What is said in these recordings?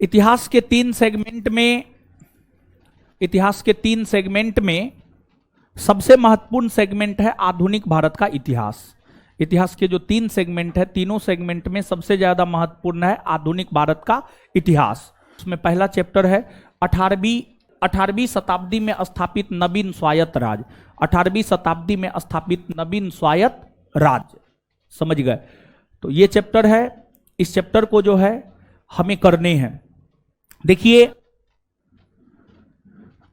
इतिहास के तीन सेगमेंट में सबसे महत्वपूर्ण सेगमेंट है आधुनिक भारत का इतिहास। इतिहास के जो 3 सेगमेंट है, तीनों सेगमेंट में सबसे ज्यादा महत्वपूर्ण है आधुनिक भारत का इतिहास। उसमें पहला चैप्टर है 18वीं शताब्दी में स्थापित नवीन स्वायत्त राज्य। 18वीं शताब्दी में स्थापित नवीन स्वायत्त राज्य, समझ गए? तो ये चैप्टर है। इस चैप्टर को जो है हमें करने हैं। देखिए,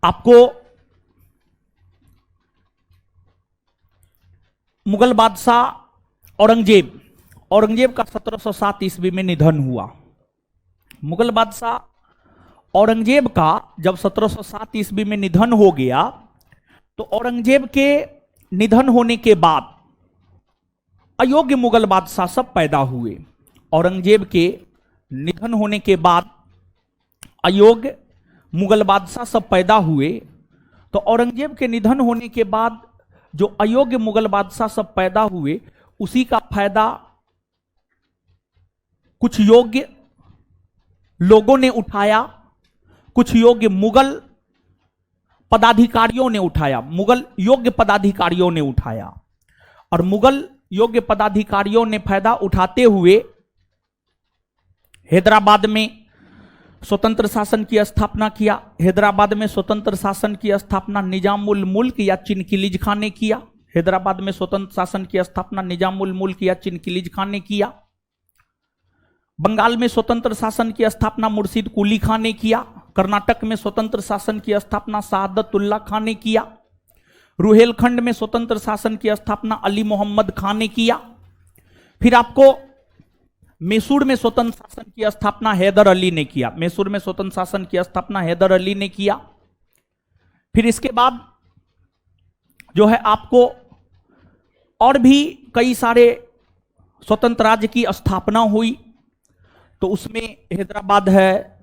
आपको मुगल बादशाह औरंगजेब का 1707 ईस्वी में निधन हुआ। मुगल बादशाह औरंगजेब का जब 1707 ईस्वी में निधन हो गया, तो औरंगजेब के निधन होने के बाद अयोग्य मुगल बादशाह सब पैदा हुए। औरंगजेब के निधन होने के बाद अयोग्य मुगल बादशाह सब पैदा हुए। तो औरंगजेब के निधन होने के बाद जो अयोग्य मुगल बादशाह सब पैदा हुए, उसी का फायदा कुछ योग्य लोगों ने उठाया, कुछ योग्य मुगल पदाधिकारियों ने उठाया, मुगल योग्य पदाधिकारियों ने उठाया। और मुगल योग्य पदाधिकारियों ने फायदा उठाते हुए हैदराबाद में स्वतंत्र शासन की स्थापना किया। हैदराबाद में स्वतंत्र शासन की स्थापना निजामुल मुल्क या चिनकिलीज खान ने किया। हैदराबाद में स्वतंत्र शासन की स्थापना निजामुल मुल्क या चिनकिलीज खान ने किया। बंगाल में स्वतंत्र शासन की स्थापना मुर्शिद कुली खान ने किया। कर्नाटक में स्वतंत्र शासन की स्थापना शहादतुल्लाह खान ने किया। रुहेलखंड में स्वतंत्र शासन की स्थापना अली मोहम्मद खान ने किया। फिर आपको मैसूर में स्वतंत्र शासन की स्थापना हैदर अली ने किया। मैसूर में स्वतंत्र शासन की स्थापना हैदर अली ने किया। फिर इसके बाद जो है आपको और भी कई सारे स्वतंत्र राज्य की स्थापना हुई। तो उसमें हैदराबाद है,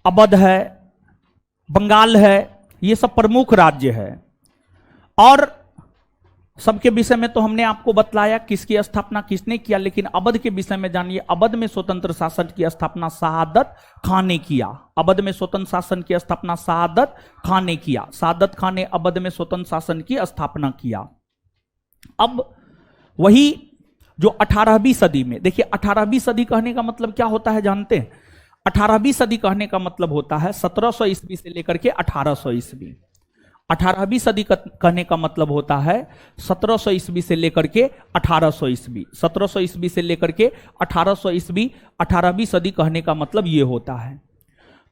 अवध है, बंगाल है, ये सब प्रमुख राज्य है। और सबके विषय में तो हमने आपको बतलाया किसकी स्थापना किसने किया, लेकिन अवध के विषय में जानिए। अवध में स्वतंत्र शासन की स्थापना शहादत खान ने किया। अवध में स्वतंत्र शासन की स्थापना शहादत खान ने किया। शहादत खान ने अवध में स्वतंत्र शासन की स्थापना किया। अब वही जो 18वीं सदी में, देखिए 18वीं सदी कहने का मतलब क्या होता है जानते हैं? 18वीं सदी कहने का मतलब होता है 1700 ईस्वी से लेकर के 1800 ईस्वी। 18वीं सदी कहने का मतलब होता है 1700 ईस्वी से लेकर के 1800 ईस्वी। 1700 ईस्वी से लेकर के 1800 ईस्वी 18वीं सदी कहने का मतलब ये होता है।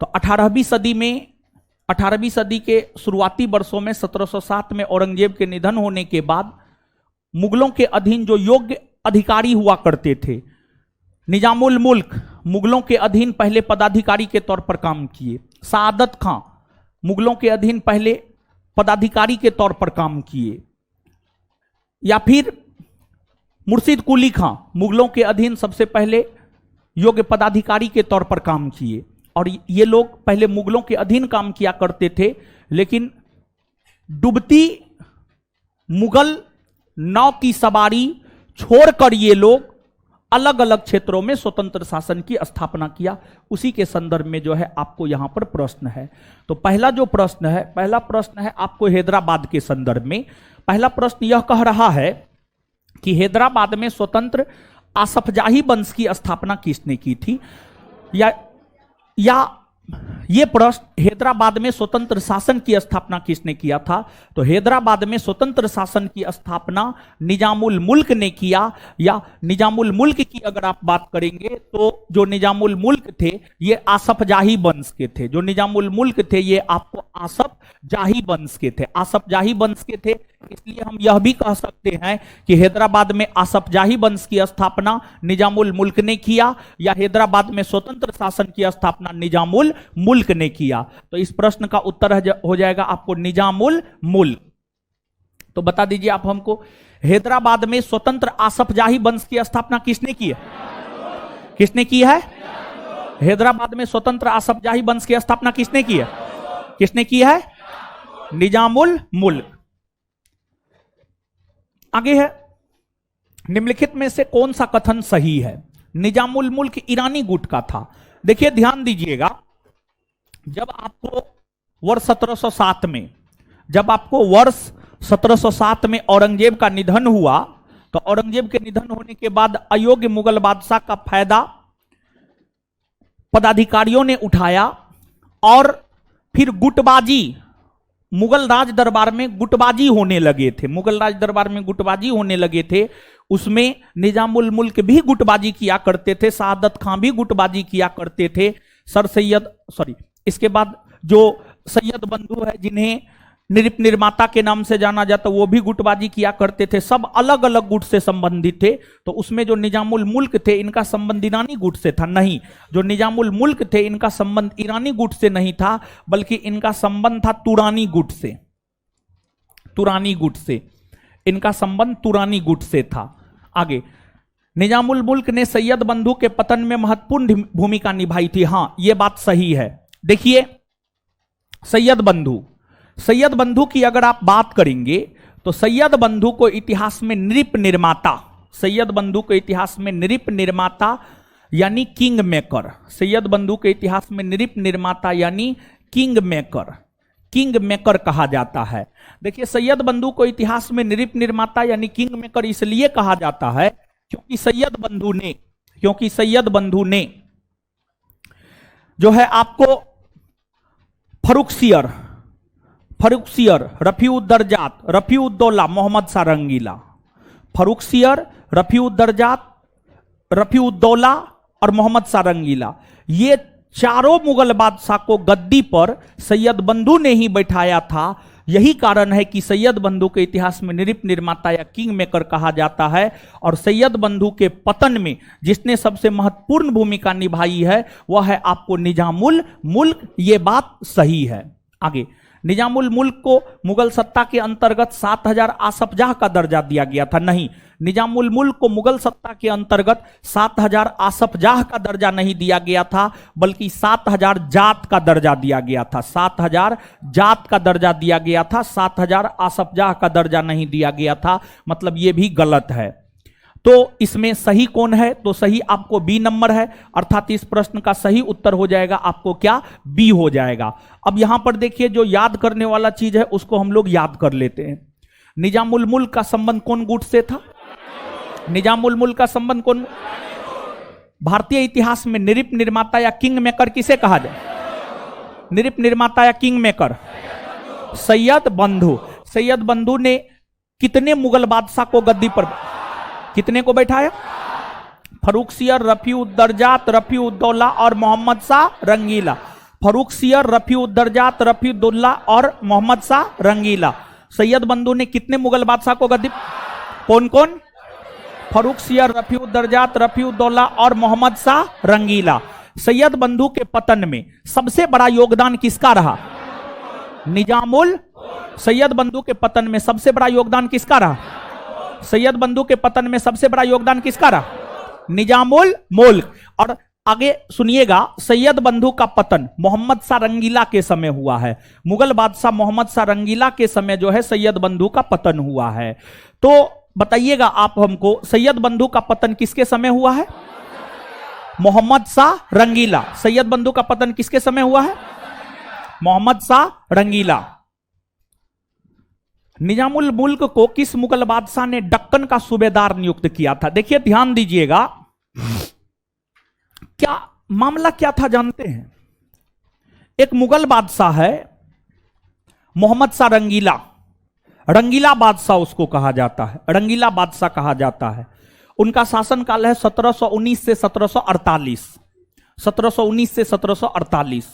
तो 18वीं सदी के शुरुआती वर्षों में 1707 में औरंगजेब के निधन होने के बाद मुगलों के अधीन जो योग्य अधिकारी हुआ करते थे, निजामुल मुल्क मुगलों के अधीन पहले पदाधिकारी के तौर पर काम किए। शहादत खां मुगलों के अधीन पहले पदाधिकारी के तौर पर काम किए। या फिर मुर्शिद कुली खां मुगलों के अधीन सबसे पहले योग्य पदाधिकारी के तौर पर काम किए। और ये लोग पहले मुगलों के अधीन काम किया करते थे, लेकिन डूबती मुगल नाव की सवारी छोड़कर ये लोग अलग अलग क्षेत्रों में स्वतंत्र शासन की स्थापना किया। उसी के संदर्भ में जो है आपको यहां पर प्रश्न है। तो पहला प्रश्न है आपको हैदराबाद के संदर्भ में। पहला प्रश्न यह कह रहा है कि हैदराबाद में स्वतंत्र आसफजाही वंश की स्थापना किसने की थी? या ये प्रश्न हैदराबाद में स्वतंत्र शासन की स्थापना किसने किया था? तो हैदराबाद में स्वतंत्र शासन की स्थापना निजामुल मुल्क ने किया। या निजामुल मुल्क की अगर आप बात करेंगे तो जो निजामुल मुल्क थे ये आसफ जाही वंश के थे। जो निजामुल मुल्क थे ये आपको आसफ जाही वंश के थे। आसफ जाही वंश के थे, इसलिए हम यह भी कह सकते हैं कि हैदराबाद में आसफ जाही वंश की स्थापना निजामुल मुल्क ने किया, या हैदराबाद में स्वतंत्र शासन की स्थापना निजामुल मुल्क ने किया। तो इस प्रश्न का उत्तर हो जाएगा आपको निजामुल मुल्क। तो बता दीजिए आप हमको, हैदराबाद में स्वतंत्र आसफजाही वंश की स्थापना किसने की है? किसने की है? हैदराबाद में स्वतंत्र आसफजाही वंश की स्थापना किसने की है? किसने की है? निजामुल मुल्क। आगे है, निम्नलिखित में से कौन सा कथन सही है? निजामुल मुल्क ईरानी गुट का था। देखिए ध्यान दीजिएगा, जब आपको वर्ष 1707 में, जब आपको वर्ष 1707 में औरंगजेब का निधन हुआ, तो औरंगजेब के निधन होने के बाद अयोग्य मुगल बादशाह का फायदा पदाधिकारियों ने उठाया और फिर गुटबाजी, मुगल राज दरबार में गुटबाजी होने लगे थे, मुगल राज दरबार में गुटबाजी होने लगे थे। उसमें निजामुल मुल्क भी गुटबाजी किया करते थे, सआदत खां भी गुटबाजी किया करते थे, सर सैयद इसके बाद जो सैयद बंधु है जिन्हें नृप निर्माता के नाम से जाना जाता, वो भी गुटबाजी किया करते थे। सब अलग अलग गुट से संबंधित थे। तो उसमें जो निजामुल मुल्क थे इनका संबंध ईरानी गुट से था? नहीं, जो निजामुल मुल्क थे इनका संबंध ईरानी गुट से नहीं था, बल्कि इनका संबंध था तुरानी गुट से। तुरानी गुट से इनका संबंध तुरानी गुट से था। आगे, निजामुल मुल्क ने सैयद बंधु के पतन में महत्वपूर्ण भूमिका निभाई थी। हां, यह बात सही है। देखिए सैयद बंधु की अगर आप बात करेंगे तो सैयद बंधु को इतिहास में नृप निर्माता, सैयद बंधु को इतिहास में नृप निर्माता यानी किंग मेकर, सैयद बंधु के इतिहास में नृप निर्माता यानी किंग मेकर कहा जाता है। देखिए सैयद बंधु को इतिहास में नृप निर्माता यानी किंग मेकर इसलिए कहा जाता है क्योंकि सैयद बंधु ने जो है आपको फर्रुखसियर, रफीउद्दर्जात, रफीउद्दौला, मोहम्मद शाह रंगीला, फर्रुखसियर, रफीउद्दर्जात, रफीउद्दौला और मोहम्मद शाह रंगीला, ये चारों मुगल बादशाह को गद्दी पर सैयद बंधु ने ही बैठाया था। यही कारण है कि सैयद बंधु के इतिहास में नृप निर्माता या किंग मेकर कहा जाता है। और सैयद बंधु के पतन में जिसने सबसे महत्वपूर्ण भूमिका निभाई है वह है आपको निजामुल मुल्क। ये बात सही है। आगे, निजामुल मुल्क को मुगल सत्ता के अंतर्गत 7000 आसफजाह का दर्जा दिया गया था। नहीं, निजामुल मुल्क को मुगल सत्ता के अंतर्गत 7000 आसफजाह का दर्जा नहीं दिया गया था, बल्कि 7000 जात का दर्जा दिया गया था। 7000 जात का दर्जा दिया गया था, 7000 आसफजाह का दर्जा नहीं दिया गया था। मतलब यह भी गलत है। तो इसमें सही कौन है? तो सही आपको बी नंबर है, अर्थात इस प्रश्न का सही उत्तर हो जाएगा आपको क्या? बी हो जाएगा। अब यहां पर देखिए जो याद करने वाला चीज है उसको हम लोग याद कर लेते हैं। निजामुल मुल्क का संबंध कौन गुट से था? निजामुल मुल्क का संबंध कौन? भारतीय इतिहास में नृप निर्माता या किंग मेकर किसे कहा जाए? नृप निर्माता या किंग मेकर? सैयद बंधु। सैयद बंधु ने कितने मुगल बादशाह को गद्दी पर, कितने को बैठाया? फर्रुखसियर, रफीउद्दर्जात, रफीउद्दौला और मोहम्मद शाह रंगीला। फर्रुखसियर, रफीउद्दर्जात, रफीउद्दौला और मोहम्मद शाह रंगीला। सैयद बंधु ने कितने मुगल बादशाह को गद्दी? कौन कौन? फर्रुखसियर, रफीउद्दर्जात, रफीउद्दौला और मोहम्मद शाह रंगीला। सैयद बंधु के पतन में सबसे बड़ा योगदान किसका रहा? निजामुल। सैयद बंधु के पतन में सबसे बड़ा योगदान किसका रहा? सैयद बंधु के पतन में सबसे बड़ा योगदान किसका रहा? निजामुल मुल्क। और आगे सुनिएगा, सैयद बंधु का पतन मोहम्मद शाह रंगीला के समय हुआ है। मुगल बादशाह मोहम्मद शाह रंगीला के समय जो है सैयद बंधु का पतन हुआ है। तो बताइएगा आप हमको, सैयद बंधु का पतन किसके समय हुआ है? मोहम्मद शाह रंगीला। सैयद बंधु का पतन किसके समय हुआ है? मोहम्मद शाह रंगीला। निजामुल मुल्क को किस मुगल बादशाह ने दक्कन का सूबेदार नियुक्त किया था? देखिए ध्यान दीजिएगा, क्या मामला क्या था जानते हैं? एक मुगल बादशाह है मोहम्मद शाह रंगीला, रंगीला बादशाह उसको कहा जाता है, रंगीला बादशाह कहा जाता है। उनका शासनकाल है 1719 से 1748, 1719 से 1748।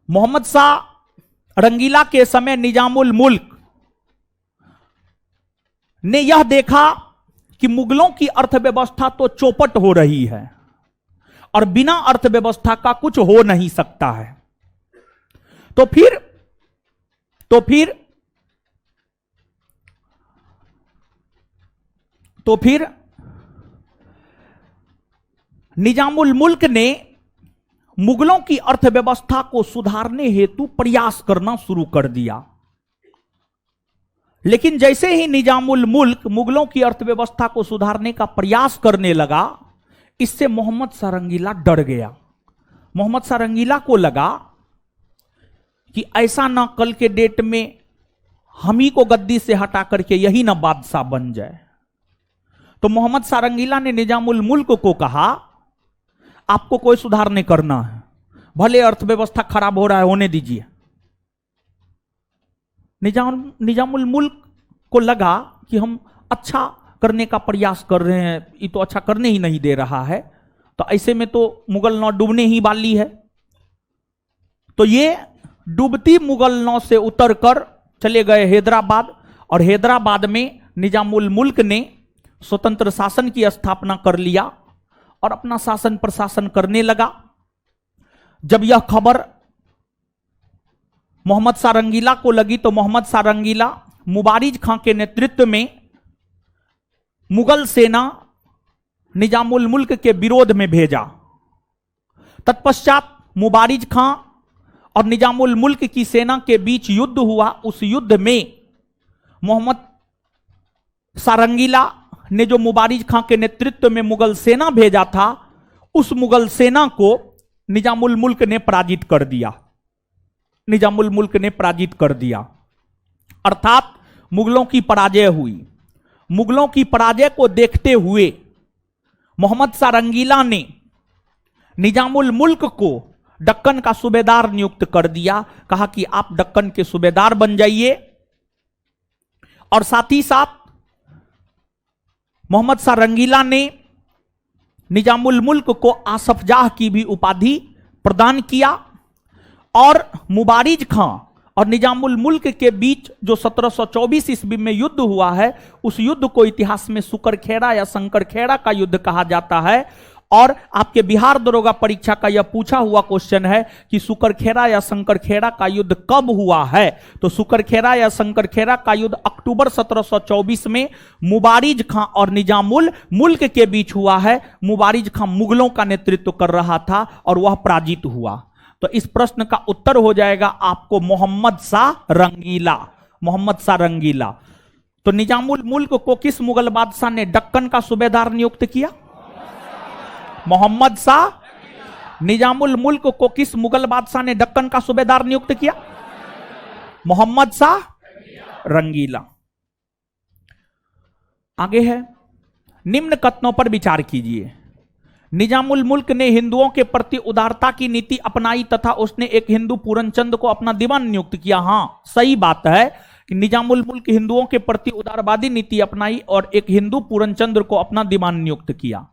मोहम्मद शाह रंगीला के समय निजामुल मुल्क ने यह देखा कि मुगलों की अर्थव्यवस्था तो चौपट हो रही है और बिना अर्थव्यवस्था का कुछ हो नहीं सकता है। तो फिर निजामुल मुल्क ने मुगलों की अर्थव्यवस्था को सुधारने हेतु प्रयास करना शुरू कर दिया। लेकिन जैसे ही निजामुल मुल्क मुगलों की अर्थव्यवस्था को सुधारने का प्रयास करने लगा, इससे मोहम्मद शाह रंगीला डर गया। मोहम्मद शाह रंगीला को लगा कि ऐसा ना कल के डेट में हम ही को गद्दी से हटा करके यही ना बादशाह बन जाए। तो मोहम्मद शाह रंगीला ने निजामुल मुल्क को कहा, आपको कोई सुधार नहीं करना है, भले अर्थव्यवस्था खराब हो रहा है होने दीजिए। निजामुल मुल्क को लगा कि हम अच्छा करने का प्रयास कर रहे हैं, ये तो अच्छा करने ही नहीं दे रहा है, तो ऐसे में तो मुगल नौ डूबने ही वाली है। तो ये डूबती मुगल नौ से उतरकर चले गए हैदराबाद, और हैदराबाद में निजामुल मुल्क ने स्वतंत्र शासन की स्थापना कर लिया और अपना शासन प्रशासन करने लगा। जब यह खबर मोहम्मद शाह रंगीला को लगी तो मोहम्मद शाह रंगीला मुबारिज खां के नेतृत्व में मुगल सेना निजामुल मुल्क के विरोध में भेजा। तत्पश्चात मुबारिज खां और निजामुल मुल्क की सेना के बीच युद्ध हुआ। उस युद्ध में मोहम्मद शाह रंगीला ने जो मुबारिज खां के नेतृत्व में मुगल सेना भेजा था, उस मुगल सेना को निजामुल मुल्क ने पराजित कर दिया। निजामुल मुल्क ने पराजित कर दिया, अर्थात मुगलों की पराजय हुई। मुगलों की पराजय को देखते हुए मोहम्मद शाह रंगीला ने निजामुल मुल्क को दक्कन का सूबेदार नियुक्त कर दिया। कहा कि आप दक्कन के सूबेदार बन जाइए, और साथ ही साथ मोहम्मद शाह रंगीला ने निजामुल मुल्क को आसफजाह की भी उपाधि प्रदान किया। और मुबारिज खां और निजामुल मुल्क के बीच जो 1724 ईस्वी में युद्ध हुआ है, उस युद्ध को इतिहास में सुकरखेड़ा या शंकरखेड़ा का युद्ध कहा जाता है। और आपके बिहार दरोगा परीक्षा का यह पूछा हुआ क्वेश्चन है कि सुकरखेड़ा या शंकरखेड़ा का युद्ध कब हुआ है। तो सुकरखेड़ा या शंकरखेड़ा का युद्ध अक्टूबर 1724 में मुबारिज खां और निजामुल मुल्क के बीच हुआ है। मुबारिज खां मुगलों का नेतृत्व कर रहा था और वह पराजित हुआ। तो इस प्रश्न का उत्तर हो जाएगा आपको मोहम्मद शाह रंगीला। मोहम्मद शाह रंगीला। तो निजामुल मुल्क को किस मुगल बादशाह ने दक्कन का सूबेदार नियुक्त किया? मोहम्मद शाह। निजामुल मुल्क को किस मुगल बादशाह ने दक्कन का सूबेदार नियुक्त किया? मोहम्मद शाह रंगीला। आगे है, निम्न कथनों पर विचार कीजिए। निजामुल मुल्क ने हिंदुओं के प्रति उदारता की नीति अपनाई तथा उसने एक हिंदू पूरनचंद को अपना दीवान नियुक्त किया। हां, सही बात है कि निजामुल मुल्क हिंदुओं के प्रति उदारवादी नीति अपनाई और एक हिंदू पूरनचंद को अपना दीवान नियुक्त किया।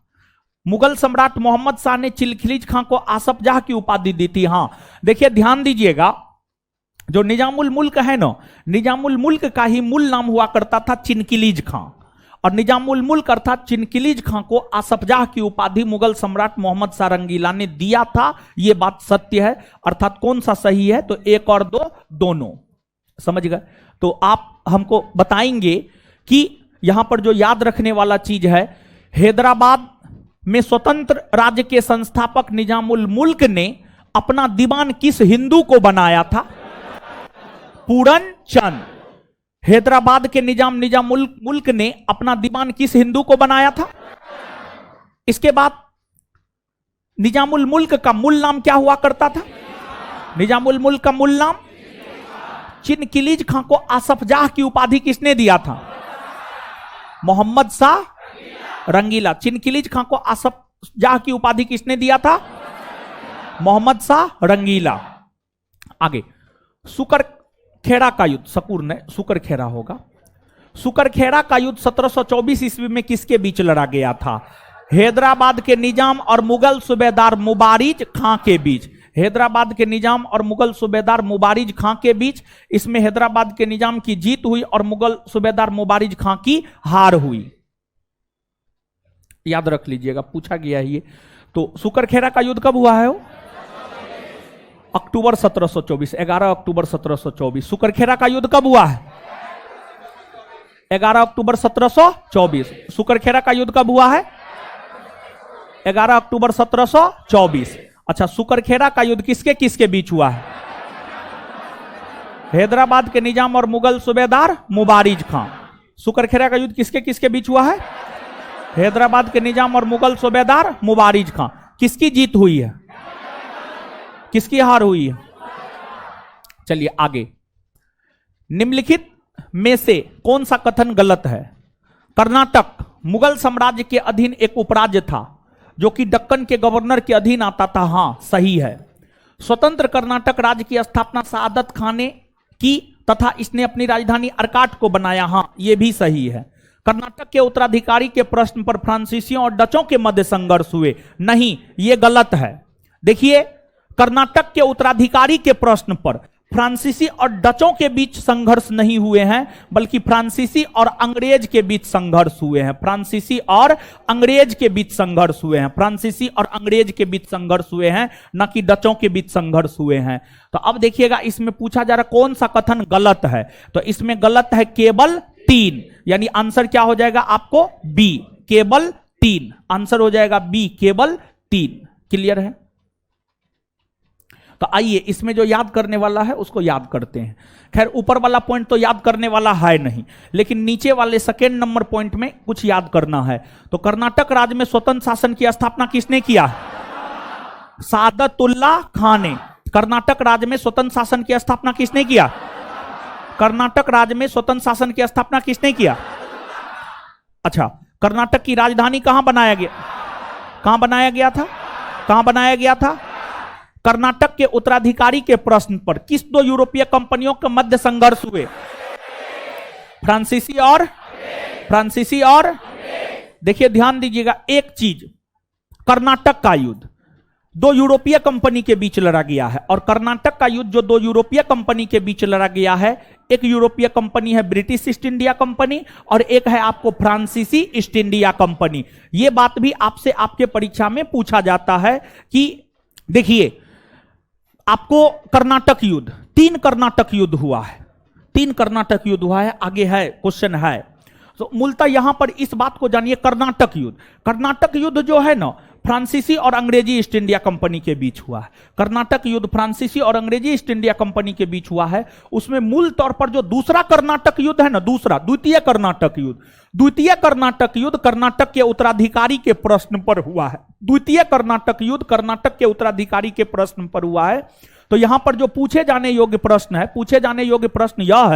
मुगल सम्राट मोहम्मद शाह ने चिलखिलीज खां को आसफजाह की उपाधि दी थी। हां, देखिए ध्यान दीजिएगा, जो निजामुल मुल्क है ना, निजामुल मुल्क का ही मूल नाम हुआ करता था चिनकिलीज खां, और निजामुल मुल्क अर्थात चिनकिलीज खां को आसफजाह की उपाधि मुगल सम्राट मोहम्मद शाह रंगीला ने दिया था। यह बात सत्य है। अर्थात कौन सा सही है? तो एक और दो दोनों। समझ गए? तो आप हमको बताएंगे कि यहां पर जो याद रखने वाला चीज है, हैदराबाद में स्वतंत्र राज्य के संस्थापक निजामुल मुल्क ने अपना दीवान किस हिंदू को बनाया था? पूरनचंद। हैदराबाद के निजामुल मुल्क ने अपना दीवान किस हिंदू को बनाया था? इसके बाद निजामुल मुल्क का मूल नाम क्या हुआ करता था? निजामुल मुल्क का मूल नाम चिनकिलीज खां को आसफजाह की उपाधि किसने दिया था? मोहम्मद शाह रंगीला। चिनकिलीज खां को आसफजाह की उपाधि किसने दिया था? मोहम्मद शाह रंगीला। आगे, सुकरखेड़ा का युद्ध, सकूर ने सुकरखेड़ा होगा। सुकरखेड़ा का युद्ध 1724 ईस्वी में किसके बीच लड़ा गया था? हैदराबाद के निजाम और मुगल सूबेदार मुबारिज खां के बीच। हैदराबाद के निजाम और मुगल सूबेदार मुबारिज खां के बीच। इसमें हैदराबाद के निजाम की जीत हुई और मुगल सूबेदार मुबारिज खां की हार हुई। याद रख लीजिएगा, पूछा गया है ये। तो सुकरखेड़ा का युद्ध कब हुआ है? अक्टूबर 1724, 11 अक्टूबर 1724। सुकरखेड़ा का युद्ध कब हुआ है? 11 अक्टूबर 1724। सुकरखेड़ा का युद्ध कब हुआ है? 11 अक्टूबर 1724। अच्छा, सुकरखेड़ा का युद्ध किसके किसके बीच हुआ है? हैदराबाद के निजाम और मुगल सूबेदार मुबारिज खां। सुकरखेड़ा का युद्ध किसके किसके बीच हुआ है? हैदराबाद के निजाम और मुगल सूबेदार मुबारिज खां। किसकी जीत हुई है? किसकी हार हुई है? चलिए आगे। निम्नलिखित में से कौन सा कथन गलत है? कर्नाटक मुगल साम्राज्य के अधीन एक उपराज्य था जो कि दक्कन के गवर्नर के अधीन आता था। हां, सही है। स्वतंत्र कर्नाटक राज्य की स्थापना सादत खान ने की तथा इसने अपनी राजधानी अर्काट को बनाया। हां, यह भी सही है। कर्नाटक के उत्तराधिकारी के प्रश्न पर फ्रांसीसियों और डचों के मध्य संघर्ष हुए। नहीं, यह गलत है। देखिए, कर्नाटक के उत्तराधिकारी के प्रश्न पर फ्रांसीसी और डचों के बीच संघर्ष नहीं हुए हैं, बल्कि फ्रांसीसी और अंग्रेज के बीच संघर्ष हुए हैं। फ्रांसीसी और अंग्रेज के बीच संघर्ष हुए हैं। फ्रांसीसी और अंग्रेज के बीच संघर्ष हुए हैं, न कि डचों के बीच संघर्ष हुए हैं। तो अब देखिएगा, इसमें पूछा जा रहा कौन सा कथन गलत है, तो इसमें गलत है केवल 3, यानी आंसर क्या हो जाएगा आपको? बी, केवल 3 आंसर हो जाएगा। बी, केवल 3। क्लियर है? तो आइए, इसमें जो याद करने वाला है उसको याद करते हैं। खैर, ऊपर वाला पॉइंट तो याद करने वाला है नहीं, लेकिन नीचे वाले सेकेंड नंबर पॉइंट में कुछ याद करना है। तो कर्नाटक राज्य में स्वतंत्र शासन की स्थापना किसने किया? सादतुल्ला खान ने। कर्नाटक राज्य में स्वतंत्र शासन की स्थापना किसने किया? कर्नाटक राज्य में स्वतंत्र शासन की स्थापना किसने किया? अच्छा, कर्नाटक की राजधानी कहां बनाया गया? कहां बनाया गया था? कहां बनाया गया था? कर्नाटक के उत्तराधिकारी के प्रश्न पर किस 2 यूरोपीय कंपनियों के मध्य संघर्ष हुए? फ्रांसीसी और देखिए, ध्यान दीजिएगा एक चीज, कर्नाटक का युद्ध 2 यूरोपीय कंपनी के बीच लड़ा गया है, और कर्नाटक का युद्ध जो 2 यूरोपीय कंपनी के बीच लड़ा गया है, एक यूरोपीय कंपनी है ब्रिटिश ईस्ट इंडिया कंपनी और एक है आपको फ्रांसीसी ईस्ट इंडिया कंपनी। यह बात भी आपसे आपके परीक्षा में पूछा जाता है कि देखिए, आपको कर्नाटक युद्ध, 3 कर्नाटक युद्ध हुआ है, 3 कर्नाटक युद्ध हुआ है। आगे है क्वेश्चन है, तो मूलतः यहां पर इस बात को जानिए, कर्नाटक युद्ध जो है ना, फ्रांसीसी और अंग्रेजी ईस्ट इंडिया कंपनी के बीच हुआ है। कर्नाटक युद्ध फ्रांसीसी और अंग्रेजी ईस्ट इंडिया कंपनी के बीच हुआ है। उसमें मूल तौर पर जो दूसरा कर्नाटक युद्ध है ना, द्वितीय कर्नाटक युद्ध कर्नाटक के उत्तराधिकारी के प्रश्न पर हुआ है। द्वितीय कर्नाटक युद्ध कर्नाटक के उत्तराधिकारी के प्रश्न पर हुआ है। तो यहां पर जो पूछे जाने योग्य प्रश्न यह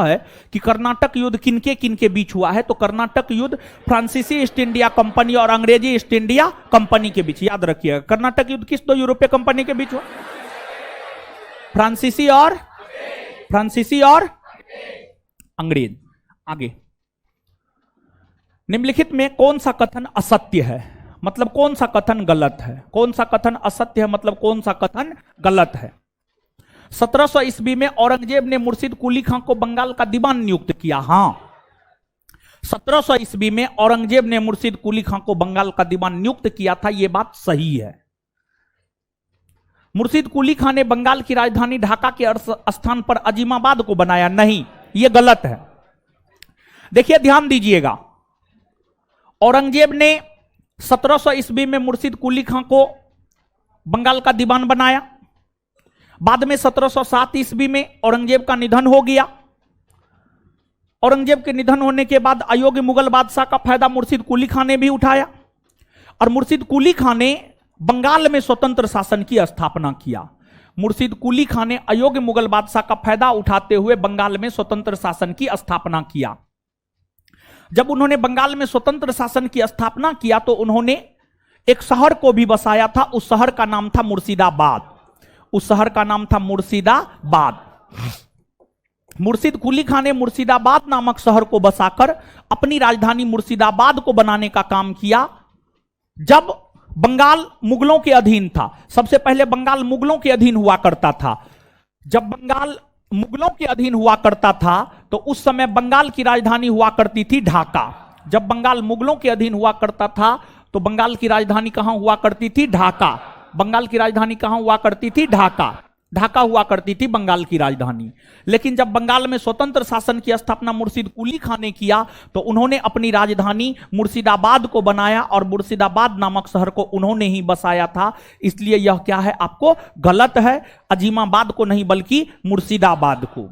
है कि कर्नाटक युद्ध किनके किनके बीच हुआ है? तो कर्नाटक युद्ध फ्रांसीसी ईस्ट इंडिया कंपनी और अंग्रेजी ईस्ट इंडिया कंपनी के बीच। याद रखिएगा, कर्नाटक युद्ध किस 2 यूरोपीय कंपनी के बीच हुआ? फ्रांसीसी और अंग्रेज। आगे, निम्नलिखित में कौन सा कथन असत्य है? मतलब कौन सा कथन गलत है? कौन सा कथन असत्य है मतलब कौन सा कथन गलत है? 1700 ईस्वी में औरंगजेब ने मुर्शिद कुली खां को बंगाल का दीवान नियुक्त किया। हां, 1700 ईस्वी में औरंगजेब ने मुर्शिद कुली खां को बंगाल का दीवान नियुक्त किया था, यह बात सही है। मुर्शिद कुली खां ने बंगाल की राजधानी ढाका के स्थान पर अजीमाबाद को बनाया। नहीं, यह गलत है। देखिए, ध्यान दीजिएगा, औरंगजेब ने 1700 ईस्वी में मुर्शिद कुली खां को बंगाल का दीवान बनाया। बाद में 1707 ईस्वी में औरंगजेब का निधन हो गया। औरंगजेब के निधन होने के बाद अयोग्य मुगल बादशाह का फायदा मुर्शिद कुली खां ने भी उठाया और मुर्शिद कुली खां ने बंगाल में स्वतंत्र शासन की स्थापना किया। मुर्शिद कुली खां ने अयोग्य मुगल बादशाह का फायदा उठाते हुए बंगाल में स्वतंत्र शासन की स्थापना किया। जब उन्होंने बंगाल में स्वतंत्र शासन की स्थापना किया तो उन्होंने एक शहर को भी बसाया था। उस शहर का नाम था मुर्शिदाबाद। मुर्शिद कुली खां ने मुर्शिदाबाद नामक शहर को बसाकर अपनी राजधानी मुर्शिदाबाद को बनाने का काम किया। जब बंगाल मुगलों के अधीन था, सबसे पहले बंगाल मुगलों के अधीन हुआ करता था। जब बंगाल मुगलों के अधीन हुआ करता था तो उस समय बंगाल की राजधानी हुआ करती थी ढाका। जब बंगाल मुगलों के अधीन हुआ करता था तो बंगाल की राजधानी कहां हुआ करती थी? ढाका। बंगाल की राजधानी कहां हुआ करती थी? ढाका हुआ करती थी बंगाल की राजधानी। लेकिन जब बंगाल में स्वतंत्र शासन की स्थापना मुर्शिद कुली खां ने किया तो उन्होंने अपनी राजधानी मुर्शिदाबाद को बनाया और मुर्शिदाबाद नामक शहर को उन्होंने ही बसाया था। इसलिए यह क्या है? आपको गलत है, अजीमाबाद को नहीं बल्कि मुर्शिदाबाद को।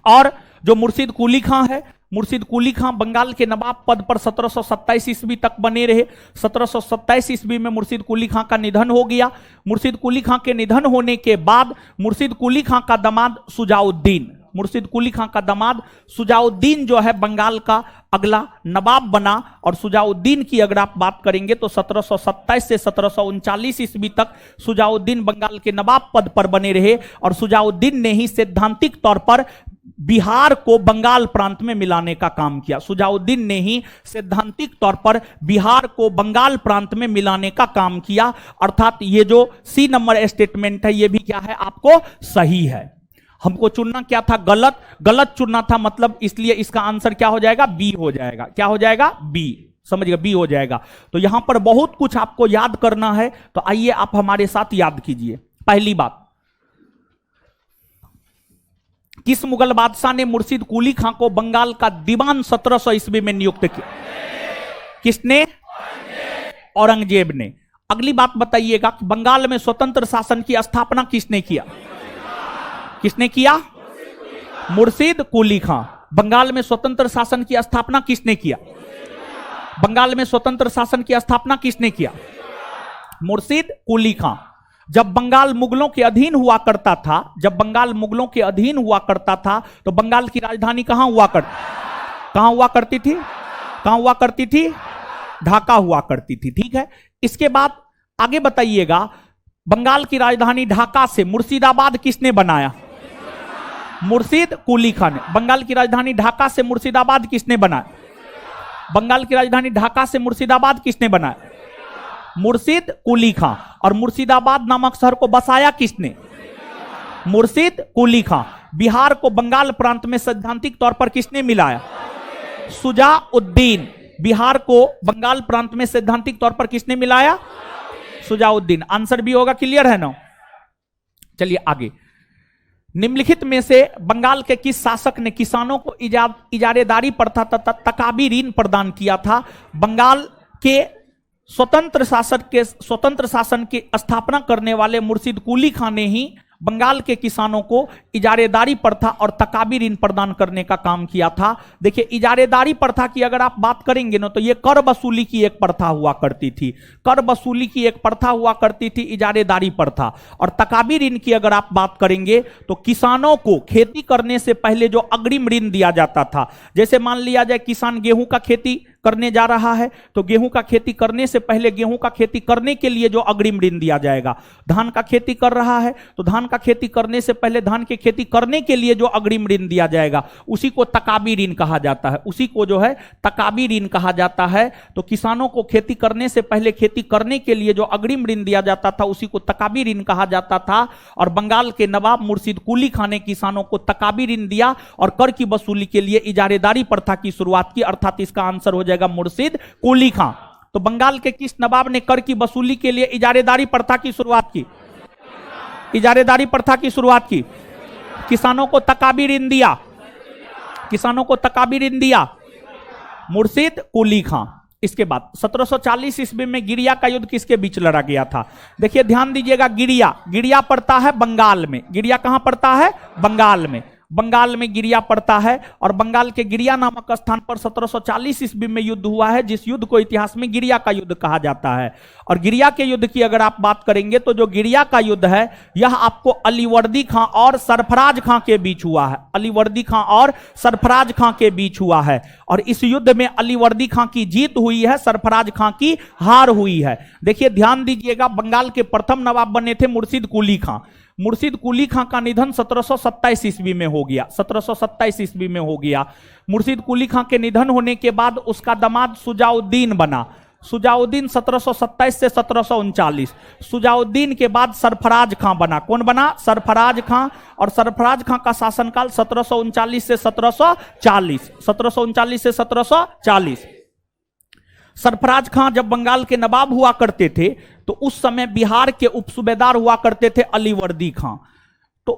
और जो मुर्शिद कुली खां है, मुर्शिद कुली खां बंगाल के नवाब पद पर 1727 ईस्वी तक बने रहे। 1727 ईस्वी में मुर्शिद कुली खां का निधन हो गया। मुर्शिद कुली खां के निधन होने के बाद मुर्शिद कुली खां का दामाद सुजाउद्दीन, मुर्शिद कुली खां का दामाद सुजाउद्दीन जो है बंगाल का अगला नवाब बना। और सुजाउद्दीन की अगर आप बात करेंगे तो 1727 से 1739 ईस्वी तक सुजाउद्दीन बंगाल के नवाब पद पर बने रहे। और सुजाउद्दीन ने ही सैद्धांतिक तौर पर बिहार को बंगाल प्रांत में मिलाने का काम किया। सुजाउद्दीन ने ही सैद्धांतिक तौर पर बिहार को बंगाल प्रांत में मिलाने का काम किया। अर्थात ये जो सी नंबर स्टेटमेंट है ये भी क्या है, आपको सही है। हमको चुनना क्या था, गलत, गलत चुनना था, मतलब इसलिए इसका आंसर क्या हो जाएगा, बी हो जाएगा। क्या हो जाएगा, बी, समझिएगा, बी हो जाएगा। तो यहां पर बहुत कुछ आपको याद करना है, तो आइए आप हमारे साथ याद कीजिए। पहली बात, किस मुगल बादशाह ने मुर्शिद कुली खां को बंगाल का दीवान 1700 ईस्वी में नियुक्त किया? किसने? औरंगजेब ने। अगली बात बताइएगा कि बंगाल में स्वतंत्र शासन की स्थापना किसने किया? किसने किया? मुर्शिद कुली खां। बंगाल में स्वतंत्र शासन की स्थापना किसने किया? बंगाल में स्वतंत्र शासन की स्थापना किसने किया? मुर्शिद कुली खां। जब बंगाल मुगलों के अधीन हुआ करता था, जब बंगाल मुगलों के अधीन हुआ करता था तो बंगाल की राजधानी कहां हुआ करती थी? कहां हुआ करती थी? ढाका हुआ करती थी। ठीक है, इसके बाद आगे बताइएगा, बंगाल की राजधानी ढाका से मुर्शिदाबाद किसने बनाया? मुर्शिद कुली खां ने। बंगाल की राजधानी ढाका से मुर्शिदाबाद किसने बनाया? बंगाल की राजधानी ढाका से मुर्शिदाबाद किसने बनाया? मुर्शिद कुली खां। और मुर्शिदाबाद नामक शहर को बसाया किसने? मुर्शिद कुली खां। बिहार को बंगाल प्रांत में सैद्धांतिक तौर पर किसने मिलाया? सुजाउद्दीन। बिहार को बंगाल प्रांत में सैद्धांतिक तौर पर किसने मिलाया? सुजाउद्दीन। आंसर भी होगा, क्लियर है ना? चलिए आगे। निम्नलिखित में से बंगाल के किस शासक ने किसानों को इजारेदारी प्रथा तथा तकाबी ऋण प्रदान किया था? बंगाल के स्वतंत्र शासन की स्थापना करने वाले मुर्शिद कुली खां ने ही बंगाल के किसानों को इजारेदारी प्रथा और तकाबी ऋण प्रदान करने का काम किया था। देखिए, इजारेदारी प्रथा की अगर आप बात करेंगे ना तो ये कर वसूली की एक प्रथा हुआ करती थी। कर वसूली की एक प्रथा हुआ करती थी, इजारेदारी प्रथा। और तकाबी ऋण की अगर आप बात करेंगे तो किसानों को खेती करने से पहले जो अग्रिम ऋण दिया जाता था, जैसे मान लिया जाए किसान गेहूं का खेती करने जा रहा है तो गेहूं का खेती करने से पहले गेहूं का खेती करने के लिए जो अग्रिम ऋण दिया जाएगा। धान का खेती कर रहा है तो धान का खेती करने से पहले धान की खेती करने के लिए जो अग्रिम ऋण दिया जाएगा उसी को तकाबी ऋण कहा जाता है। उसी को जो है तकाबी ऋण कहा जाता है। तो किसानों को खेती करने से पहले खेती करने के लिए जो अग्रिम ऋण दिया जाता था उसी को तकाबी ऋण कहा जाता था। और बंगाल के नवाब मुर्शिद कुली खां ने किसानों को तकाबी ऋण दिया और कर की वसूली के लिए इजारेदारी प्रथा की शुरुआत की। अर्थात इसका आंसर हो जाएगा मुर्शिद कुली खां। तो बंगाल के किस नवाब ने कर की वसूली के लिए इजारेदारी प्रथा की शुरुआत की? इजारेदारी प्रथा की शुरुआत की। किसानों को तकाबी ऋण दिया, किसानों को तकाबी ऋण दिया मुर्शिद कुली खां। इसके बाद 1740 ईस्वी में गिरिया का युद्ध किसके बीच लड़ा गया था? देखिए ध्यान दीजिएगा, गिरिया पड़ता है बंगाल में। गिरिया कहां पड़ता है? बंगाल में। बंगाल में गिरिया पड़ता है और बंगाल के गिरिया नामक स्थान पर 1740 ईस्वी में युद्ध हुआ है, जिस युद्ध को इतिहास में गिरिया का युद्ध कहा जाता है। और गिरिया के युद्ध की अगर आप बात करेंगे तो जो गिरिया का युद्ध है यह आपको अलीवर्दी खां और सरफराज खां के बीच हुआ है। अलीवर्दी खां और सरफराज खां के बीच हुआ है। और इस युद्ध में अलीवर्दी खां की जीत हुई है, सरफराज खां की हार हुई है। देखिए ध्यान दीजिएगा, बंगाल के प्रथम नवाब बने थे मुर्शिद कुली खां। मुर्शिद कुली खां का निधन 1727 ईस्वी में हो गया। 1727 ईस्वी में हो गया। मुर्शिद कुली खां के निधन होने के बाद उसका दामाद सुजाउद्दीन बना। सुजाउद्दीन 1727 से 1739। सुजाउद्दीन के बाद सरफराज खां बना। कौन बना? सरफराज खां। और सरफराज खां का शासनकाल 1739 से 1740। 1739 से 1740। सरफराज खां जब बंगाल के नवाब हुआ करते थे तो उस समय बिहार के उपसूबेदार हुआ करते थे अलीवर्दी खां। तो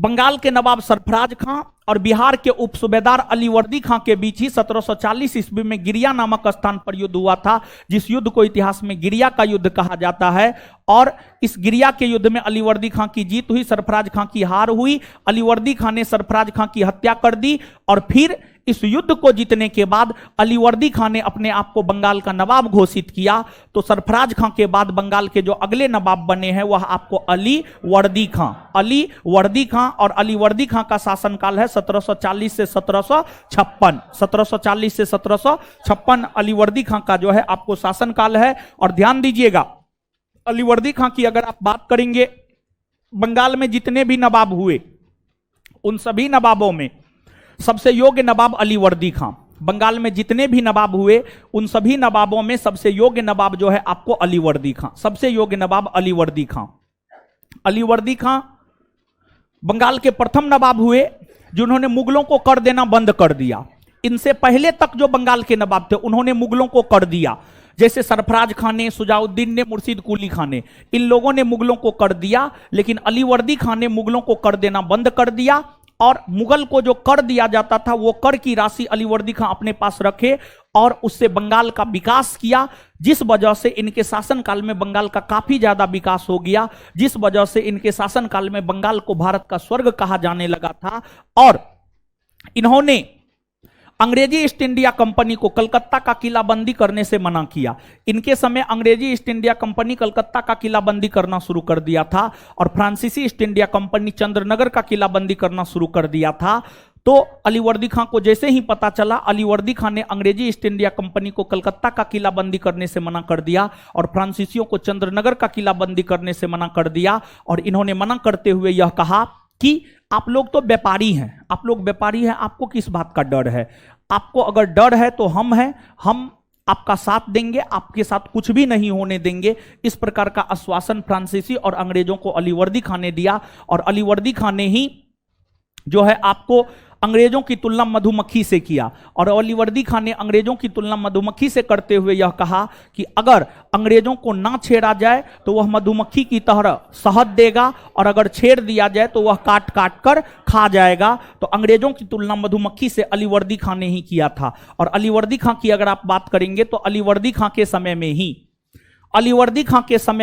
बंगाल के नवाब सरफराज खां और बिहार के उप सूबेदार अलीवर्दी खां के बीच ही 1740 ईस्वी में गिरिया नामक स्थान पर युद्ध हुआ था, जिस युद्ध को इतिहास में गिरिया का युद्ध कहा जाता है। और इस गिरिया के युद्ध में अलीवर्दी खां की जीत हुई, सरफराज खां की हार हुई। अलीवर्दी खां ने सरफराज खां की हत्या कर दी और फिर इस युद्ध को जीतने के बाद अलीवर्दी खां ने अपने आप को बंगाल का नवाब घोषित किया। तो सरफराज खां के बाद बंगाल के जो अगले नवाब बने हैं वह आपको अलीवर्दी खां, अलीवर्दी खां और अलीवर्दी खां का शासनकाल है 1740 से 1756। 1740 से 1756 अलीवर्दी खां का जो है आपको शासनकाल है। और ध्यान दीजिएगा, अलीवर्दी खां की अगर आप बात करेंगे, बंगाल में जितने भी नवाब हुए उन सभी नवाबों में सबसे योग्य नवाब अलीवर्दी खां। बंगाल में जितने भी नवाब हुए उन सभी नवाबों में सबसे योग्य नवाब जो है आपको अलीवर्दी खां, सबसे योग्य नवाब अलीवर्दी खां। अलीवर्दी खां बंगाल के प्रथम नवाब हुए जिन्होंने मुगलों को कर देना बंद कर दिया। इनसे पहले तक जो बंगाल के नवाब थे उन्होंने मुगलों को कर दिया, जैसे सरफराज खां ने, सुजाउद्दीन ने, मुर्शिद कुली खां ने, इन लोगों ने मुगलों को कर दिया। लेकिन अलीवर्दी खां ने मुगलों को कर देना बंद कर दिया और मुगल को जो कर दिया जाता था वो कर की राशि अलीवर्दी खां अपने पास रखे और उससे बंगाल का विकास किया, जिस वजह से इनके शासनकाल में बंगाल का काफी ज्यादा विकास हो गया, जिस वजह से इनके शासनकाल में बंगाल को भारत का स्वर्ग कहा जाने लगा था। और इन्होंने अंग्रेजी ईस्ट इंडिया कंपनी को कलकत्ता का किलाबंदी करने से मना किया। इनके समय अंग्रेजी ईस्ट इंडिया कंपनी कलकत्ता का किलाबंदी करना शुरू कर दिया था और फ्रांसीसी ईस्ट इंडिया कंपनी चंद्रनगर का किलाबंदी करना शुरू कर दिया था। तो अलीवर्दी खां को जैसे ही पता चला, अलीवर्दी खां ने अंग्रेजी ईस्ट इंडिया कंपनी को कलकत्ता का किलाबंदी करने से मना कर दिया और फ्रांसीसियों को चंद्रनगर का किलाबंदी करने से मना कर दिया। और इन्होंने मना करते हुए यह कहा कि आप लोग तो व्यापारी हैं, आप लोग व्यापारी हैं, आपको किस बात का डर है? आपको अगर डर है तो हम हैं, हम आपका साथ देंगे, आपके साथ कुछ भी नहीं होने देंगे। इस प्रकार का आश्वासन फ्रांसीसी और अंग्रेजों को अलीवर्दी खां ने दिया। और अलीवर्दी खां ने ही जो है आपको अंग्रेजों की तुलना मधुमक्खी से किया। और अलीवर्दी खां ने अंग्रेजों की तुलना मधुमक्खी से करते हुए यह कहा कि अगर अंग्रेजों को ना छेड़ा जाए तो वह मधुमक्खी की तरह शहद देगा और अगर छेड़ दिया जाए तो वह काट काट कर खा जाएगा। तो अंग्रेजों की तुलना मधुमक्खी से अलीवर्दी खां ने ही किया था। और अलीवर्दी खां की अगर आप बात करेंगे तो अलीवर्दी खां के समय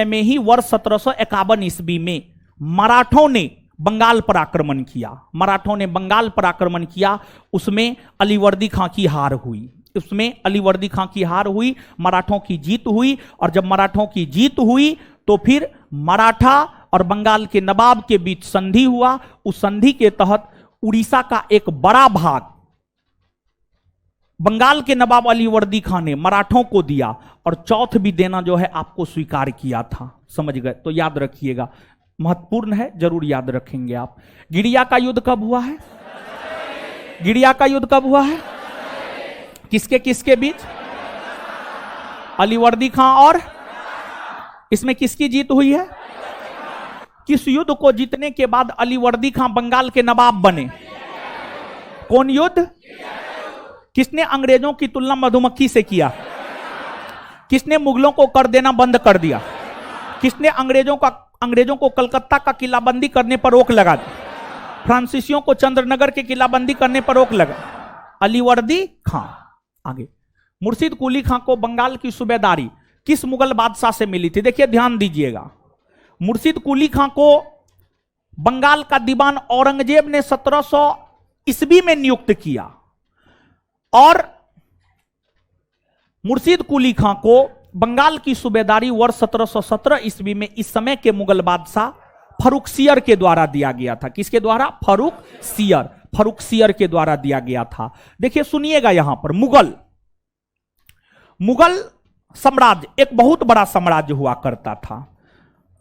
में ही वर्ष 1751 ईस्वी में मराठों ने बंगाल पर आक्रमण किया। मराठों ने बंगाल पर आक्रमण किया, उसमें अलीवर्दी खां की हार हुई, मराठों की जीत हुई। और जब मराठों की जीत हुई तो फिर मराठा और बंगाल के नवाब के बीच संधि हुआ। उस संधि के तहत उड़ीसा का एक बड़ा भाग बंगाल के नवाब अलीवर्दी खां ने मराठों को दिया और चौथ भी देना जो है आपको स्वीकार किया था। समझ गए? तो याद रखिएगा, महत्वपूर्ण है, जरूर याद रखेंगे आप। गिरिया का युद्ध कब हुआ है? गिरिया का युद्ध कब हुआ है? किसके किसके बीच? अलीवर्दी खां और इसमें किसकी जीत हुई है? किस युद्ध को जीतने के बाद अलीवर्दी खां बंगाल के नवाब बने? कौन युद्ध? किसने अंग्रेजों की तुलना मधुमक्खी से किया? किसने मुगलों को कर देना बंद कर दिया? किसने अंग्रेजों को कलकत्ता का किलाबंदी करने पर रोक लगा दी? फ्रांसीसियों को चंद्रनगर के किलाबंदी करने पर रोक लगा अलीवर्दी खां। आगे, मुर्शिद कुली खां को बंगाल की सूबेदारी किस मुगल बादशाह से मिली थी? देखिए ध्यान दीजिएगा, मुर्शिद कुली खां को बंगाल का दीवान औरंगजेब ने 1700 ईस्वी में नियुक्त किया और मुर्शिद कुली खां को बंगाल की सूबेदारी वर्ष 1717 ईस्वी में इस समय के मुगल बादशाह फर्रुखसियर के द्वारा दिया गया था। किसके द्वारा? फर्रुखसियर के द्वारा दिया गया था। देखिए सुनिएगा, यहां पर मुगल साम्राज्य एक बहुत बड़ा साम्राज्य हुआ करता था।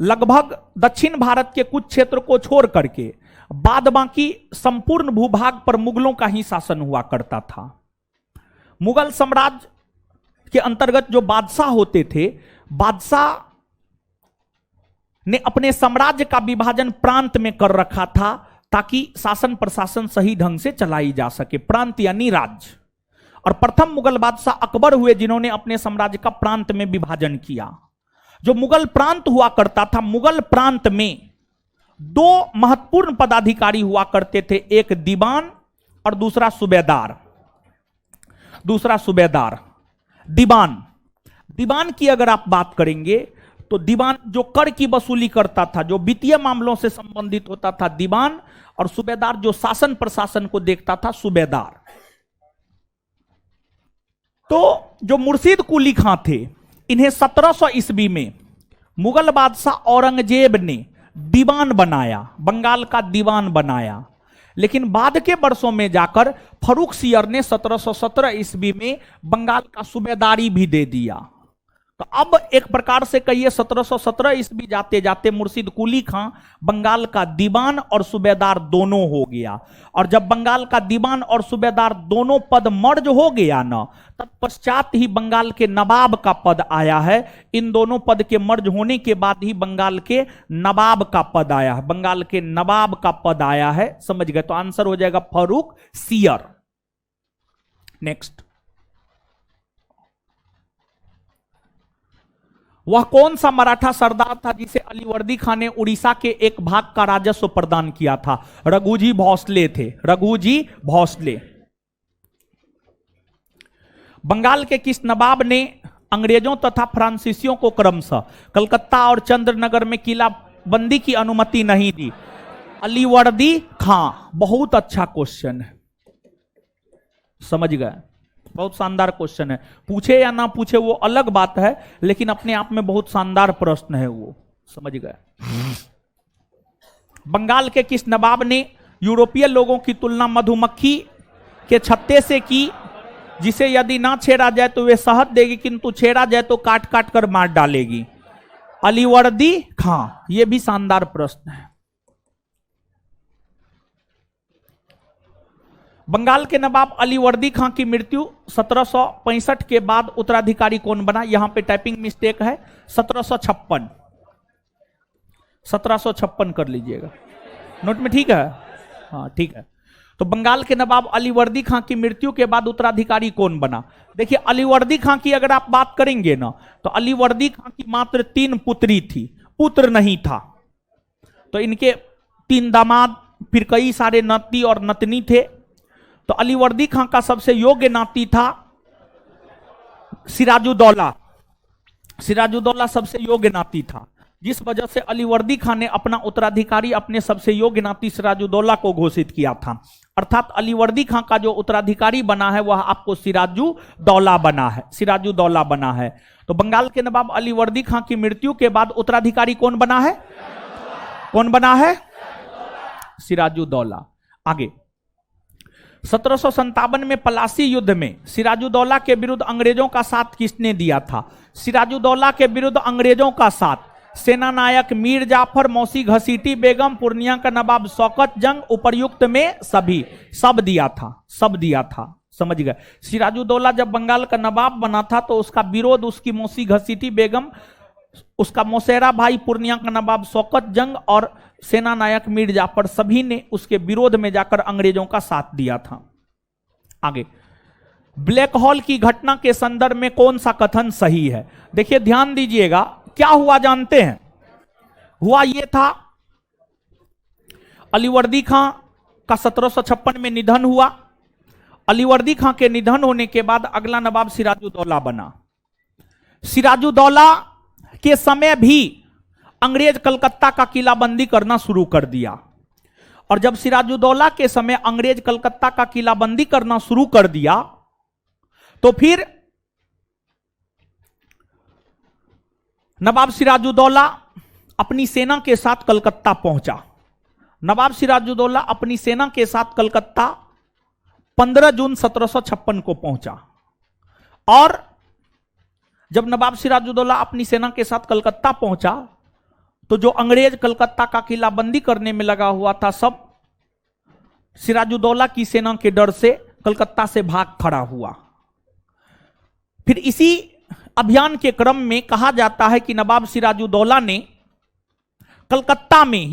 लगभग दक्षिण भारत के कुछ क्षेत्र को छोड़ करके बाद बाकी संपूर्ण भूभाग पर मुगलों का ही शासन हुआ करता था। मुगल साम्राज्य के अंतर्गत जो बादशाह होते थे, बादशाह ने अपने साम्राज्य का विभाजन प्रांत में कर रखा था ताकि शासन प्रशासन सही ढंग से चलाई जा सके। प्रांत यानी राज्य। और प्रथम मुगल बादशाह अकबर हुए जिन्होंने अपने साम्राज्य का प्रांत में विभाजन किया। जो मुगल प्रांत हुआ करता था, मुगल प्रांत में दो महत्वपूर्ण पदाधिकारी हुआ करते थे, एक दीवान और दूसरा सूबेदार। दीवान, दीवान की अगर आप बात करेंगे तो दीवान जो कर की वसूली करता था, जो वित्तीय मामलों से संबंधित होता था दीवान, और सूबेदार जो शासन प्रशासन को देखता था सूबेदार। तो जो मुर्शिद कुली खां थे, इन्हें 1700 ईस्वी में मुगल बादशाह औरंगजेब ने दीवान बनाया, बंगाल का दीवान बनाया। लेकिन बाद के वर्षों में जाकर फर्रुख सियर ने 1717 ईस्वी में बंगाल का सूबेदारी भी दे दिया। तो अब एक प्रकार से कहिए 1717 ईस्वी जाते जाते मुर्शिद कुली खां बंगाल का दीवान और सूबेदार दोनों हो गया। और जब बंगाल का दीवान और सूबेदार दोनों पद मर्ज हो गया ना, तब पश्चात ही बंगाल के नवाब का पद आया है। इन दोनों पद के मर्ज होने के बाद ही बंगाल के नवाब का पद आया है, बंगाल के नवाब का पद आया है। समझ गए? तो आंसर हो जाएगा फर्रुख सियर। नेक्स्ट, वह कौन सा मराठा सरदार था जिसे अलीवर्दी खां ने उड़ीसा के एक भाग का राजस्व प्रदान किया था? रघुजी भोसले थे, रघुजी भोसले। बंगाल के किस नवाब ने अंग्रेजों तथा फ्रांसीसियों को क्रमशः कलकत्ता और चंद्रनगर में किलाबंदी की अनुमति नहीं दी? अलीवर्दी खां। बहुत अच्छा क्वेश्चन है, समझ गए? बहुत शानदार क्वेश्चन है। पूछे या ना पूछे वो अलग बात है, लेकिन अपने आप में बहुत शानदार प्रश्न है वो। समझ गए? बंगाल के किस नवाब ने यूरोपीय लोगों की तुलना मधुमक्खी के छत्ते से की, जिसे यदि ना छेड़ा जाए तो वे शहद देगी, किंतु छेड़ा जाए तो काट काट कर मार डालेगी? अलीवर्दी खां। यह भी शानदार प्रश्न है। बंगाल के नवाब अलीवर्दी खां की मृत्यु 1765 के बाद उत्तराधिकारी कौन बना? यहां पे टाइपिंग मिस्टेक है, 1756। 1756 कर लीजिएगा नोट में, ठीक है? हाँ ठीक है। तो बंगाल के नवाब अलीवर्दी खां की मृत्यु के बाद उत्तराधिकारी कौन बना? देखिए, अलीवर्दी खां की अगर आप बात करेंगे ना, तो अलीवर्दी खां की मात्र 3 पुत्री थी, पुत्र नहीं था। तो इनके 3 दामाद, फिर कई सारे नती और नतनी थे। तो अलीवर्दी खां का सबसे योग्य नाती था सिराजुद्दौला। सिराजुद्दौला सबसे योग्य नाती था, जिस वजह से अलीवर्दी खां ने अपना उत्तराधिकारी अपने सबसे योग्य नाती सिराजुद्दौला को घोषित किया था। अर्थात अलीवर्दी खां का जो उत्तराधिकारी बना है वह आपको सिराजुद्दौला बना है, सिराजुद्दौला बना है। तो बंगाल के नवाब अलीवर्दी खां की मृत्यु के बाद उत्तराधिकारी कौन बना है? कौन बना है? सिराजुद्दौला। आगे, 1757 में पलासी युद्ध में सिराजुद्दौला के विरुद्ध अंग्रेजों का साथ किसने दिया था? सिराजुद्दौला के विरुद्ध अंग्रेजों का साथ सेना नायक मीर जाफर, मौसी घसीटी बेगम, पूर्णिया का नवाब शौकत जंग, उपर्युक्त में सभी, सब दिया था, सब दिया था। समझ गए? सिराजुद्दौला जब बंगाल का नवाब बना था तो उसका विरोध उसकी मौसी घसीटी बेगम, उसका मौसेरा भाई पूर्णिया का नवाब शौकत जंग और सेना नायक मीर जाफर, सभी ने उसके विरोध में जाकर अंग्रेजों का साथ दिया था। आगे, ब्लैक होल की घटना के संदर्भ में कौन सा कथन सही है? देखिए ध्यान दीजिएगा, क्या हुआ जानते हैं? हुआ यह था, अलीवर्दी खां का 1756 में निधन हुआ। अलीवर्दी खां के निधन होने के बाद अगला नवाब सिराजुद्दौला बना। सिराजुद्दौला के समय भी अंग्रेज कलकत्ता का किलाबंदी करना शुरू कर दिया। और जब सिराजुद्दौला के समय अंग्रेज कलकत्ता का किलाबंदी करना शुरू कर दिया, तो फिर नवाब सिराजुद्दौला अपनी सेना के साथ कलकत्ता पहुंचा। नवाब सिराजुद्दौला अपनी सेना के साथ कलकत्ता 15 जून 1756 को पहुंचा। और जब नवाब सिराजुद्दौला अपनी सेना के साथ कलकत्ता पहुंचा, तो जो अंग्रेज कलकत्ता का किलाबंदी करने में लगा हुआ था, सब सिराजुद्दौला की सेना के डर से कलकत्ता से भाग खड़ा हुआ। फिर इसी अभियान के क्रम में कहा जाता है कि नवाब सिराजुद्दौला ने कलकत्ता में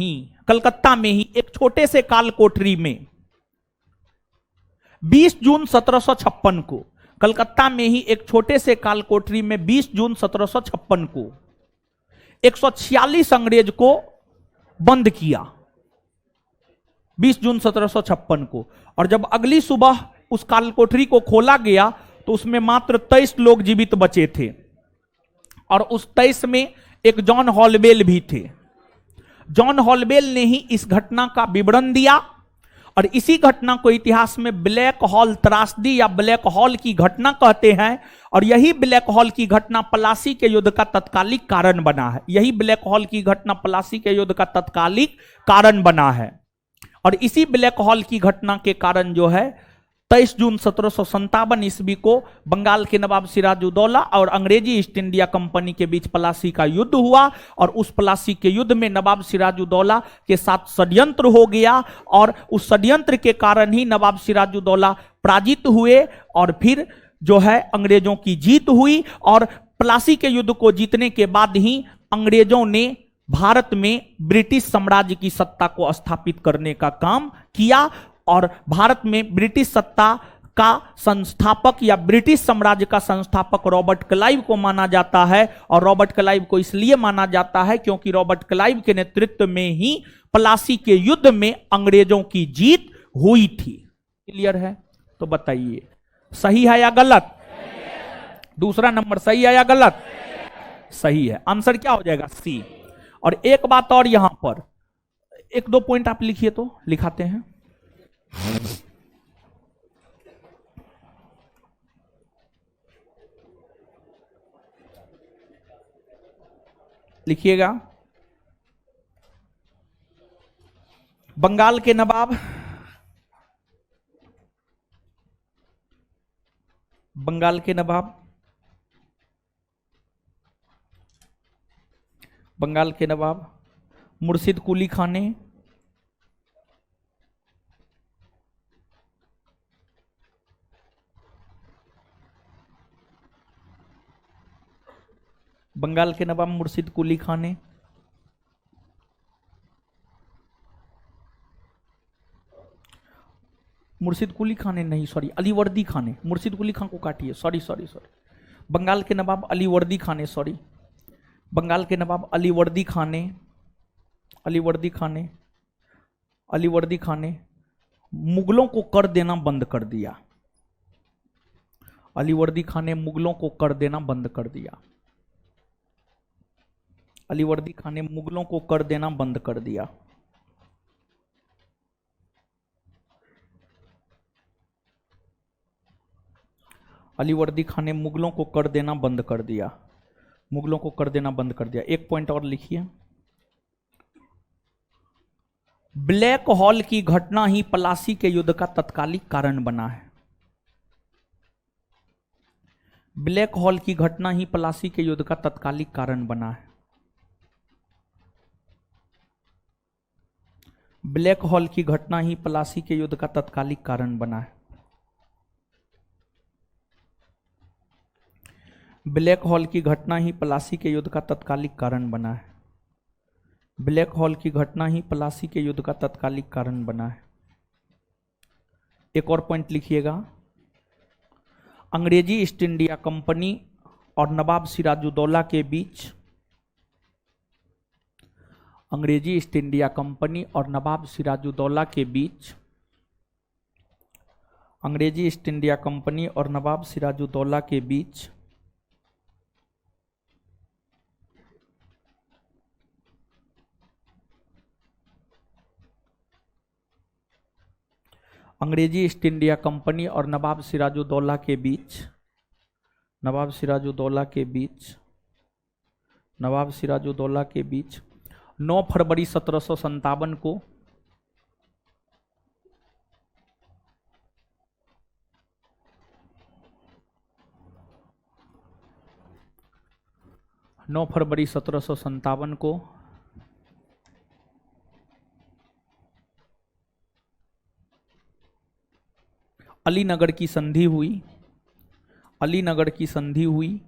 ही एक छोटे से काल कोठरी में 20 जून 1756 को, कलकत्ता में ही एक छोटे से काल कोठरी में 20 जून 1756 को 146 अंग्रेज को बंद किया 20 जून 1756 को। और जब अगली सुबह उस काल कोठरी को खोला गया तो उसमें मात्र 23 लोग जीवित बचे थे, और उस 23 में एक जॉन हॉलबेल भी थे। जॉन हॉलबेल ने ही इस घटना का विवरण दिया, और इसी घटना को इतिहास में ब्लैक हॉल त्रासदी या ब्लैक हॉल की घटना कहते हैं। और यही ब्लैक हॉल की घटना प्लासी के युद्ध का तत्कालिक कारण बना है। यही ब्लैक हॉल की घटना प्लासी के युद्ध का तत्कालिक कारण बना है। और इसी ब्लैक हॉल की घटना के कारण जो है 23 जून 1757 ईस्वी को बंगाल के नवाब सिराजुद्दौला और अंग्रेजी ईस्ट इंडिया कंपनी के बीच प्लासी का युद्ध हुआ। और उस प्लासी के युद्ध में नवाब सिराजुद्दौला के साथ षड्यंत्र हो गया, और उस षड्यंत्र के कारण ही नवाब सिराजुद्दौला पराजित हुए, और फिर जो है अंग्रेजों की जीत हुई। और प्लासी के युद्ध को जीतने के बाद ही अंग्रेजों ने भारत में ब्रिटिश साम्राज्य की सत्ता को स्थापित करने का काम किया। और भारत में ब्रिटिश सत्ता का संस्थापक या ब्रिटिश साम्राज्य का संस्थापक रॉबर्ट क्लाइव को माना जाता है। और रॉबर्ट क्लाइव को इसलिए माना जाता है क्योंकि रॉबर्ट क्लाइव के नेतृत्व में ही प्लासी के युद्ध में अंग्रेजों की जीत हुई थी। क्लियर है? तो बताइए सही है या गलत? दूसरा नंबर सही है या गलत? सही है। आंसर क्या हो जाएगा? सी। और एक बात और, यहां पर एक दो पॉइंट आप लिखिए तो लिखाते हैं। लिखिएगा, बंगाल के नवाब मुर्शिद कुली खान ने बंगाल के नवाब मुर्शिद कुली खान ने नहीं, सॉरी, अलीवर्दी खान ने, मुर्शिद कुली खान को काटिए, सॉरी, बंगाल के नवाब अलीवर्दी खान ने, सॉरी, बंगाल के नवाब अलीवर्दी खान ने मुगलों को कर देना बंद कर दिया। अलीवर्दी खान ने मुगलों को कर देना बंद कर दिया। अलीवर्दी खान ने मुगलों को कर देना बंद कर दिया। अलीवर्दी खान ने मुगलों को कर देना बंद कर दिया। मुगलों को कर देना बंद कर दिया। एक पॉइंट और लिखिए, ब्लैक हॉल की घटना ही प्लासी के युद्ध का तत्कालिक कारण बना है। ब्लैक हॉल की घटना ही प्लासी के युद्ध का तत्कालिक कारण बना है। ब्लैक हॉल की घटना ही प्लासी के युद्ध का तत्कालिक कारण बना है। ब्लैक हॉल की घटना ही प्लासी के युद्ध का तत्कालिक कारण बना है। ब्लैक हॉल की घटना ही प्लासी के युद्ध का तत्कालिक कारण बना है। एक और पॉइंट लिखिएगा, अंग्रेजी ईस्ट इंडिया कंपनी और नवाब सिराजुद्दौला के बीच, अंग्रेजी ईस्ट इंडिया कंपनी और नवाब सिराजुद्दौला के बीच, अंग्रेजी ईस्ट इंडिया कंपनी और नवाब सिराजुद्दौला के बीच अंग्रेजी ईस्ट इंडिया कंपनी और नवाब सिराजुद्दौला के बीच, नवाब सिराजुद्दौला के बीच 9 फरवरी 1757 को अलीनगर की संधि हुई। अलीनगर की संधि हुई।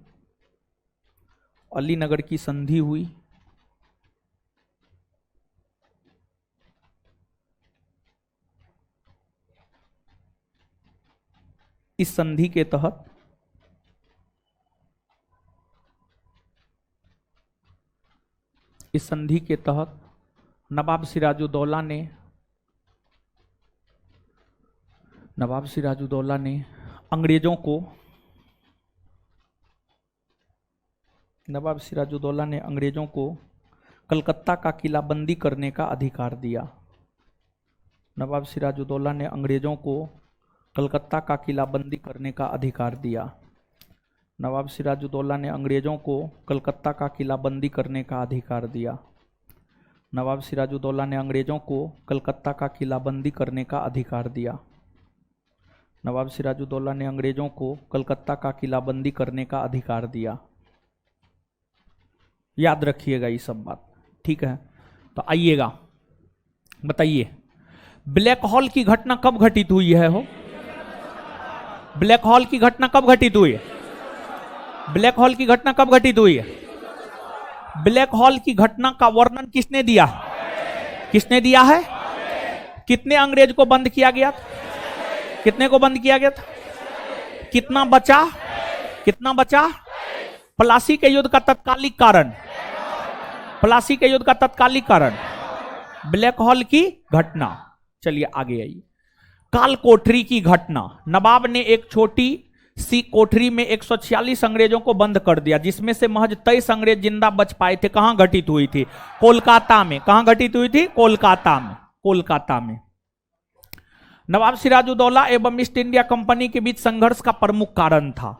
अलीनगर की संधि हुई। इस संधि के तहत नवाब सिराजुद्दौला ने अंग्रेजों को कलकत्ता का किलाबंदी करने का अधिकार दिया। नवाब सिराजुद्दौला ने अंग्रेजों को कलकत्ता का किलाबंदी करने का अधिकार दिया। नवाब सिराजुद्दौला ने अंग्रेजों को कलकत्ता का किलाबंदी करने का अधिकार दिया। नवाब सिराजुद्दौला ने अंग्रेजों को कलकत्ता का किलाबंदी करने का अधिकार दिया। नवाब सिराजुद्दौला ने अंग्रेजों को कलकत्ता का किलाबंदी करने का अधिकार दिया। याद रखिएगा ये सब बात, ठीक है। तो आइएगा, बताइए ब्लैक होल की घटना कब घटित हुई है? हो ब्लैक होल की घटना कब घटित हुई है? ब्लैक होल की घटना कब घटित हुई है? ब्लैक होल की घटना का वर्णन किसने दिया? किसने दिया है? कितने अंग्रेज को बंद किया गया था? कितने को बंद किया गया था? कितना बचा? कितना बचा? प्लासी के युद्ध का तत्कालिक कारण, प्लासी के युद्ध का तत्कालिक कारण ब्लैक होल की घटना। चलिए आगे आइए। काल कोठरी की घटना। नवाब ने एक छोटी सी कोठरी में 146 अंग्रेजों को बंद कर दिया, जिसमें से महज 23 अंग्रेज जिंदा बच पाए थे। कहां घटित हुई थी? कोलकाता में। कहां घटित हुई थी? कोलकाता में। कोलकाता में। नवाब सिराजुद्दौला एवं ईस्ट इंडिया कंपनी के बीच संघर्ष का प्रमुख कारण था।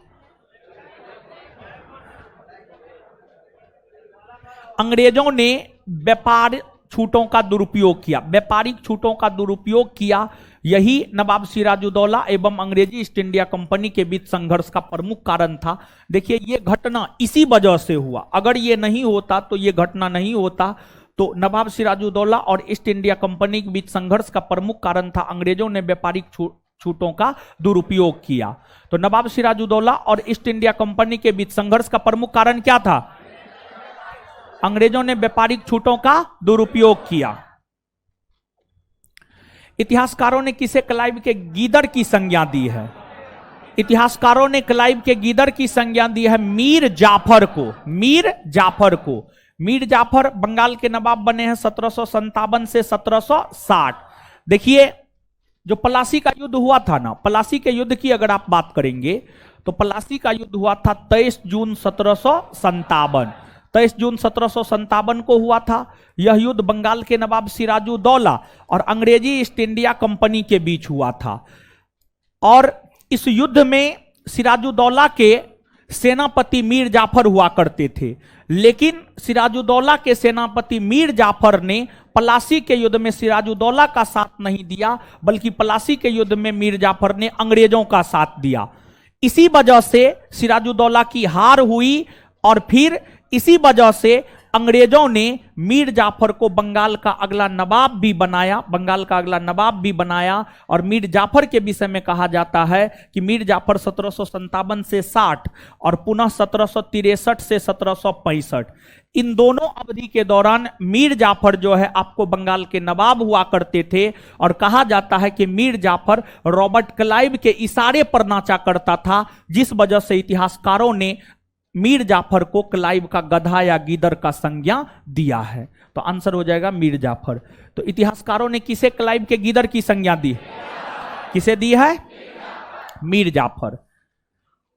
अंग्रेजों ने व्यापार छूटों का दुरुपयोग किया, व्यापारिक छूटों का दुरुपयोग किया। यही नवाब सिराजुद्दौला एवं अंग्रेजी ईस्ट इंडिया कंपनी के बीच संघर्ष का प्रमुख कारण था। देखिए ये घटना इसी वजह से हुआ। अगर ये नहीं होता तो ये घटना नहीं होता। तो नवाब सिराजुद्दौला और ईस्ट इंडिया कंपनी के बीच संघर्ष का प्रमुख कारण था अंग्रेजों ने व्यापारिक छूटों का दुरुपयोग किया। तो नवाब सिराजुद्दौला और ईस्ट इंडिया कंपनी के बीच संघर्ष का प्रमुख कारण क्या था? अंग्रेजों ने व्यापारिक छूटों का दुरुपयोग किया। इतिहासकारों ने किसे क्लाइव के गीदड़ की संज्ञा दी है? इतिहासकारों ने क्लाइव के गीदड़ की संज्ञा दी है मीर जाफर को। मीर जाफर को। मीर जाफर बंगाल के नवाब बने हैं 1757 से 1760। देखिए जो प्लासी का युद्ध हुआ था ना, प्लासी के युद्ध की अगर आप बात करेंगे तो प्लासी का युद्ध हुआ था 23 जून 1757। 23 जून 1757 को हुआ था। यह युद्ध बंगाल के नवाब सिराजुद्दौला और अंग्रेजी ईस्ट इंडिया कंपनी के बीच हुआ था। और इस युद्ध में सिराजुद्दौला के सेनापति मीर जाफर हुआ करते थे, लेकिन सिराजुद्दौला के सेनापति मीर जाफर ने प्लासी के युद्ध में सिराजुद्दौला का साथ नहीं दिया, बल्कि प्लासी के युद्ध में मीर जाफर ने अंग्रेजों का साथ दिया। इसी वजह से सिराजुद्दौला की हार हुई और फिर इसी वजह से अंग्रेजों ने मीर जाफर को बंगाल का अगला नवाब भी बनाया, बंगाल का अगला नवाब भी बनाया। और मीर जाफर के विषय में कहा जाता है कि मीर जाफर 1757 से 60 और पुनः 1763 से 1765, इन दोनों अवधि के दौरान मीर जाफर जो है आपको बंगाल के नवाब हुआ करते थे। और कहा जाता है कि मीर जाफर रॉबर्ट क्लाइव के इशारे पर नाचा करता था, जिस वजह से इतिहासकारों ने मीर जाफर को क्लाइव का गधा या गीदड़ का संज्ञा दिया है। तो आंसर हो जाएगा मीर जाफर। तो इतिहासकारों ने किसे क्लाइव के गीदड़ की संज्ञा दी? किसे दी है? मीर जाफर।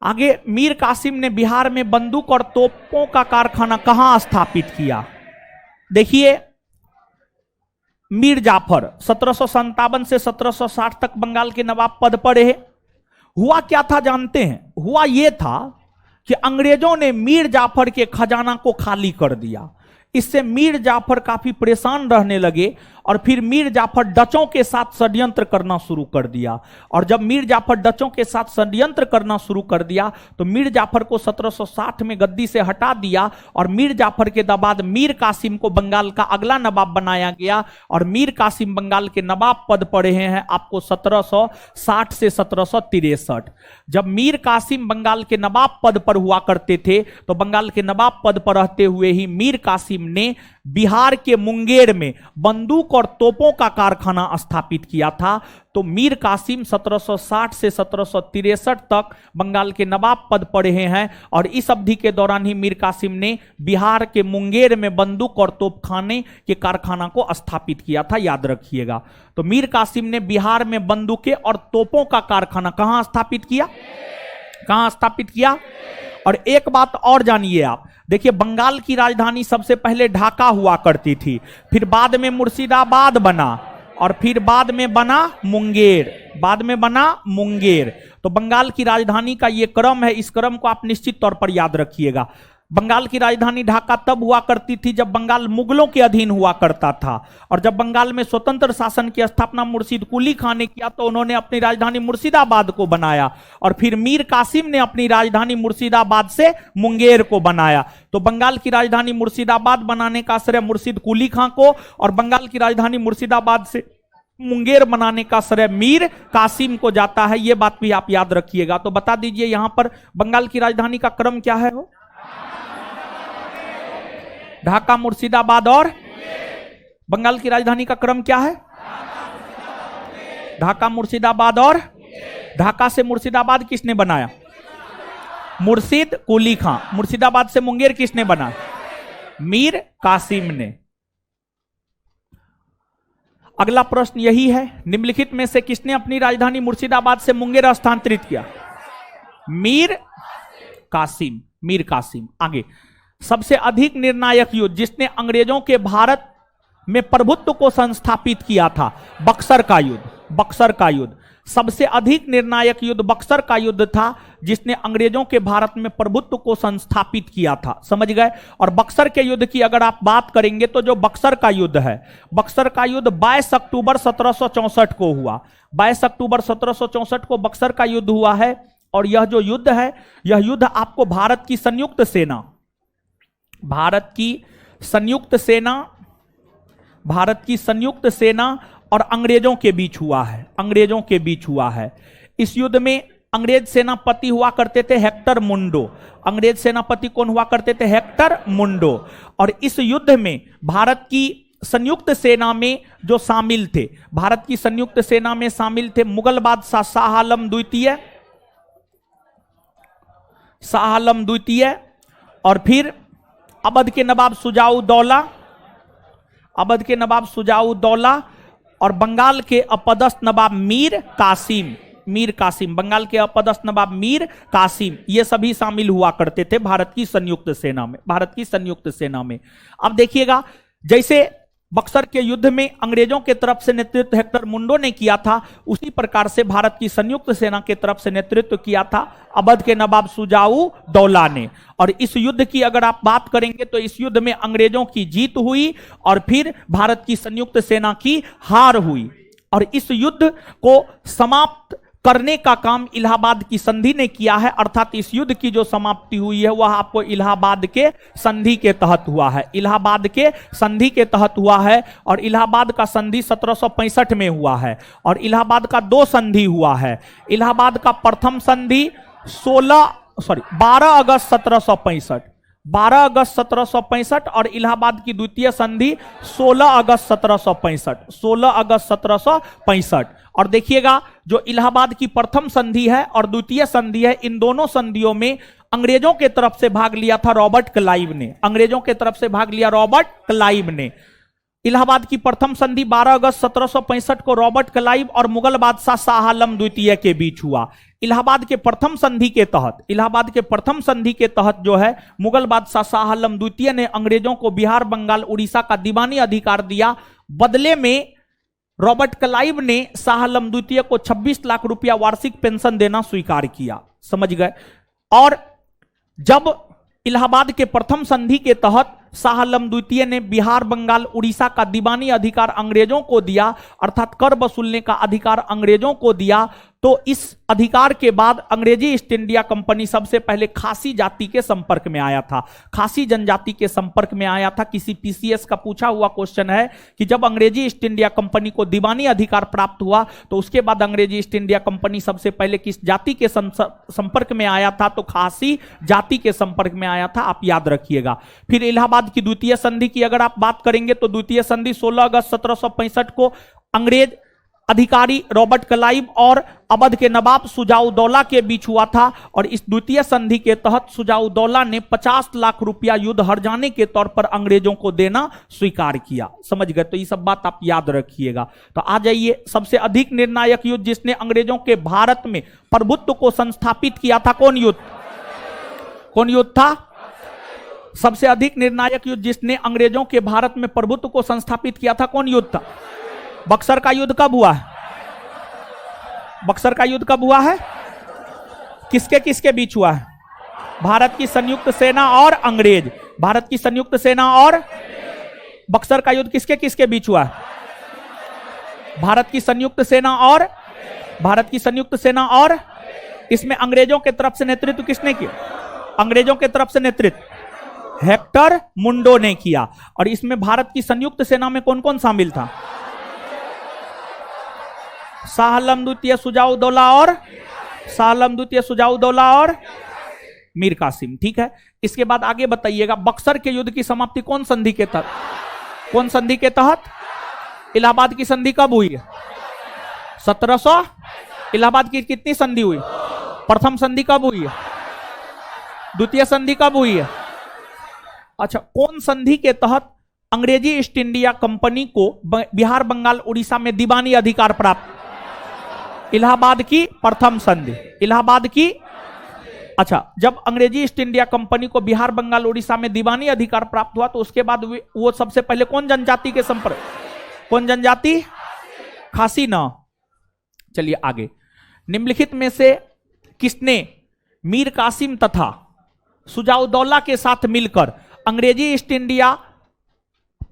आगे मीर कासिम ने बिहार में बंदूक और तोपों का कारखाना कहां स्थापित किया? देखिए मीर जाफर 1757 से 1760 तक बंगाल के नवाब पद पर रहे। हुआ क्या था जानते हैं? हुआ यह था कि अंग्रेजों ने मीर जाफर के खजाना को खाली कर दिया। इससे मीर जाफर काफी परेशान रहने लगे और फिर मीर जाफर डचों के साथ षड्यंत्र करना शुरू कर दिया। और जब मीर जाफर डचों के साथ षड्यंत्र करना शुरू कर दिया तो मीर जाफर को 1760 में गद्दी से हटा दिया और मीर जाफर के बाद मीर कासिम को बंगाल का अगला नवाब बनाया गया। और मीर कासिम बंगाल के नवाब पद पर रहे हैं आपको 1760 से 1763। जब मीर कासिम बंगाल के नवाब पद पर हुआ करते थे तो बंगाल के नवाब पद पर रहते हुए ही मीर कासिम कासिम ने बिहार के मुंगेर में बंदूक और तोपों का कारखाना स्थापित किया था। तो मीर कासिम 1760 से 1763 तक बंगाल के नवाब पद पर रहे हैं और इस अवधि के दौरान ही मीर कासिम ने बिहार के मुंगेर में बंदूक और तोपखाने के कारखाना को स्थापित किया था, याद रखिएगा। तो मीर कासिम ने बिहार में बंदूकें और तोपों का कारखाना कहां स्थापित किया? कहां स्थापित किया? और एक बात और जानिए आप, देखिए बंगाल की राजधानी सबसे पहले ढाका हुआ करती थी, फिर बाद में मुर्शिदाबाद बना और फिर बाद में बना मुंगेर, बाद में बना मुंगेर। तो बंगाल की राजधानी का ये क्रम है, इस क्रम को आप निश्चित तौर पर याद रखिएगा। बंगाल की राजधानी ढाका तब हुआ करती थी जब बंगाल मुगलों के अधीन हुआ करता था, और जब बंगाल में स्वतंत्र शासन की स्थापना मुर्शिद कुली खान ने किया तो उन्होंने अपनी राजधानी मुर्शिदाबाद को बनाया, और फिर मीर कासिम ने अपनी राजधानी मुर्शिदाबाद से मुंगेर को बनाया। तो बंगाल की राजधानी मुर्शिदाबाद बनाने का श्रेय मुर्शिद कुली खान को और बंगाल की राजधानी मुर्शिदाबाद से मुंगेर बनाने का श्रेय मीर कासिम को जाता है। यह बात भी आप याद रखिएगा। तो बता दीजिए यहां पर बंगाल की राजधानी का क्रम क्या है? हो ढाका, मुर्शिदाबाद और बंगाल की राजधानी का क्रम क्या है? ढाका, मुर्शिदाबाद और ढाका से मुर्शिदाबाद किसने बनाया? मुर्शिद कुली खान। मुर्शिदाबाद से मुंगेर किसने बनाया? मीर कासिम ने। अगला प्रश्न यही है, निम्नलिखित में से किसने अपनी राजधानी मुर्शिदाबाद से मुंगेर स्थानांतरित किया? मीर कासिम, मीर कासिम। आगे, सबसे अधिक निर्णायक युद्ध जिसने अंग्रेजों के भारत में प्रभुत्व को संस्थापित किया था, बक्सर का युद्ध। बक्सर का युद्ध सबसे अधिक निर्णायक युद्ध बक्सर का युद्ध था जिसने अंग्रेजों के भारत में प्रभुत्व को संस्थापित किया था। समझ गए? और बक्सर के युद्ध की अगर आप बात करेंगे तो जो बक्सर का युद्ध है, बक्सर का युद्ध 22 अक्टूबर 1764 को हुआ। 22 अक्टूबर 1764 को बक्सर का युद्ध हुआ है। और यह जो युद्ध है, यह युद्ध आपको भारत की संयुक्त सेना, भारत की संयुक्त सेना और अंग्रेजों के बीच हुआ है। अंग्रेजों के बीच हुआ है। इस युद्ध में अंग्रेज सेनापति हुआ करते थे हेक्टर मुंडो। अंग्रेज सेनापति कौन हुआ करते थे? हेक्टर मुंडो। और इस युद्ध में भारत की संयुक्त सेना में जो शामिल थे, भारत की संयुक्त सेना में शामिल थे मुगल बादशाह शाह आलम द्वितीय, और फिर अवध के नवाब सुजाउद्दौला, और बंगाल के अपदस्थ नवाब मीर कासिम, बंगाल के अपदस्थ नवाब मीर कासिम, ये सभी शामिल हुआ करते थे भारत की संयुक्त सेना में। अब देखिएगा, जैसे बक्सर के युद्ध में अंग्रेजों के तरफ से नेतृत्व हेक्टर मुंडो ने किया था, उसी प्रकार से भारत की संयुक्त सेना के तरफ से नेतृत्व किया था अवध के नवाब सुजाउद्दौला ने। और इस युद्ध की अगर आप बात करेंगे तो इस युद्ध में अंग्रेजों की जीत हुई और फिर भारत की संयुक्त सेना की हार हुई। और इस युद्ध को समाप्त करने का काम इलाहाबाद की संधि ने किया है, अर्थात इस युद्ध की जो समाप्ति हुई है वह आपको इलाहाबाद के संधि के तहत हुआ है। इलाहाबाद के संधि के तहत हुआ है। और इलाहाबाद का संधि 1765 में हुआ है। और इलाहाबाद का दो संधि हुआ है। इलाहाबाद का प्रथम संधि 12 अगस्त 1765, 12 अगस्त 1765, और इलाहाबाद की द्वितीय संधि 16 अगस्त 1765। और देखिएगा, जो इलाहाबाद की प्रथम संधि है और द्वितीय संधि है, इन दोनों संधियों में अंग्रेजों के तरफ से भाग लिया था रॉबर्ट क्लाइव ने। अंग्रेजों के तरफ से भाग लिया रॉबर्ट क्लाइव ने। इलाहाबाद की प्रथम संधि 12 अगस्त 1765 को रॉबर्ट क्लाइव और मुगल बादशाह शाह आलम द्वितीय के बीच हुआ। इलाहाबाद के प्रथम संधि के तहत जो है मुगल बादशाह शाह आलम द्वितीय ने अंग्रेजों को बिहार, बंगाल, उड़ीसा का दीवानी अधिकार दिया। बदले में रॉबर्ट क्लाइव ने शाह आलम द्वितीय को 26 लाख रुपया वार्षिक पेंशन देना स्वीकार किया। समझ गए? और जब इलाहाबाद के प्रथम संधि के तहत शाह आलम द्वितीय ने बिहार, बंगाल, उड़ीसा का दीवानी अधिकार अंग्रेजों को दिया, अर्थात कर वसूलने का अधिकार अंग्रेजों को दिया, तो इस अधिकार के बाद अंग्रेजी ईस्ट इंडिया कंपनी सबसे पहले खासी जाति के संपर्क में आया था। खासी जनजाति के संपर्क में आया था। किसी पीसीएस का पूछा हुआ क्वेश्चन है कि जब अंग्रेजी ईस्ट इंडिया कंपनी को दीवानी अधिकार प्राप्त हुआ तो उसके बाद अंग्रेजी ईस्ट इंडिया कंपनी सबसे पहले किस जाति के संपर्क में आया था? तो खासी जाति के संपर्क में आया था। आप याद रखिएगा। फिर इलाहाबाद इलाहाबाद की द्वितीय संधि की अगर आप बात करेंगे तो द्वितीय संधि 16 अगस्त 1765 को अंग्रेज अधिकारी रॉबर्ट क्लाइव और अवध के नवाब शुजाउद्दौला के बीच हुआ था। और इस द्वितीय संधि के तहत शुजाउद्दौला ने 50 लाख रुपया युद्ध हर जाने के तौर पर अंग्रेजों को देना स्वीकार किया। समझ गए? तो ये सब बात आप याद रखिएगा। तो आ जाइए, सबसे अधिक निर्णायक युद्ध जिसने अंग्रेजों के भारत में प्रभुत्व को संस्थापित किया था, कौन युद्ध? कौन युद्ध था? सबसे अधिक निर्णायक युद्ध जिसने अंग्रेजों के भारत में प्रभुत्व को संस्थापित किया था, कौन युद्ध था? बक्सर का युद्ध कब हुआ है? बक्सर का युद्ध कब हुआ है? किसके किसके बीच हुआ है? भारत की संयुक्त सेना और अंग्रेज। भारत की संयुक्त सेना और बक्सर का युद्ध किसके किसके बीच हुआ है? भारत की संयुक्त सेना और भारत की संयुक्त सेना और इसमें अंग्रेजों के तरफ से नेतृत्व किसने किया? अंग्रेजों के तरफ से नेतृत्व हेक्टर मुंडो ने किया। और इसमें भारत की संयुक्त सेना में कौन कौन शामिल था? शाह आलम द्वितीय, शुजाउद्दौला और शाह आलम द्वितीय, शुजाउद्दौला और मीर कासिम। ठीक है, इसके बाद आगे बताइएगा, बक्सर के युद्ध की समाप्ति कौन संधि के तहत? कौन संधि के तहत? इलाहाबाद की संधि कब हुई है? 1700। इलाहाबाद की कितनी संधि हुई? प्रथम संधि कब हुई है? द्वितीय संधि कब हुई है? अच्छा, कौन संधि के तहत अंग्रेजी ईस्ट इंडिया कंपनी को बिहार, बंगाल, उड़ीसा में दीवानी अधिकार प्राप्त? इलाहाबाद की प्रथम संधि। इलाहाबाद की, अच्छा, जब अंग्रेजी ईस्ट इंडिया कंपनी को बिहार, बंगाल, उड़ीसा में दीवानी अधिकार प्राप्त हुआ तो उसके बाद वो सबसे पहले कौन जनजाति के संपर्क? कौन जनजाति? खासी ना। चलिए आगे, निम्नलिखित में से किसने मीर कासिम तथा शुजाउद्दौला के साथ मिलकर अंग्रेजी ईस्ट इंडिया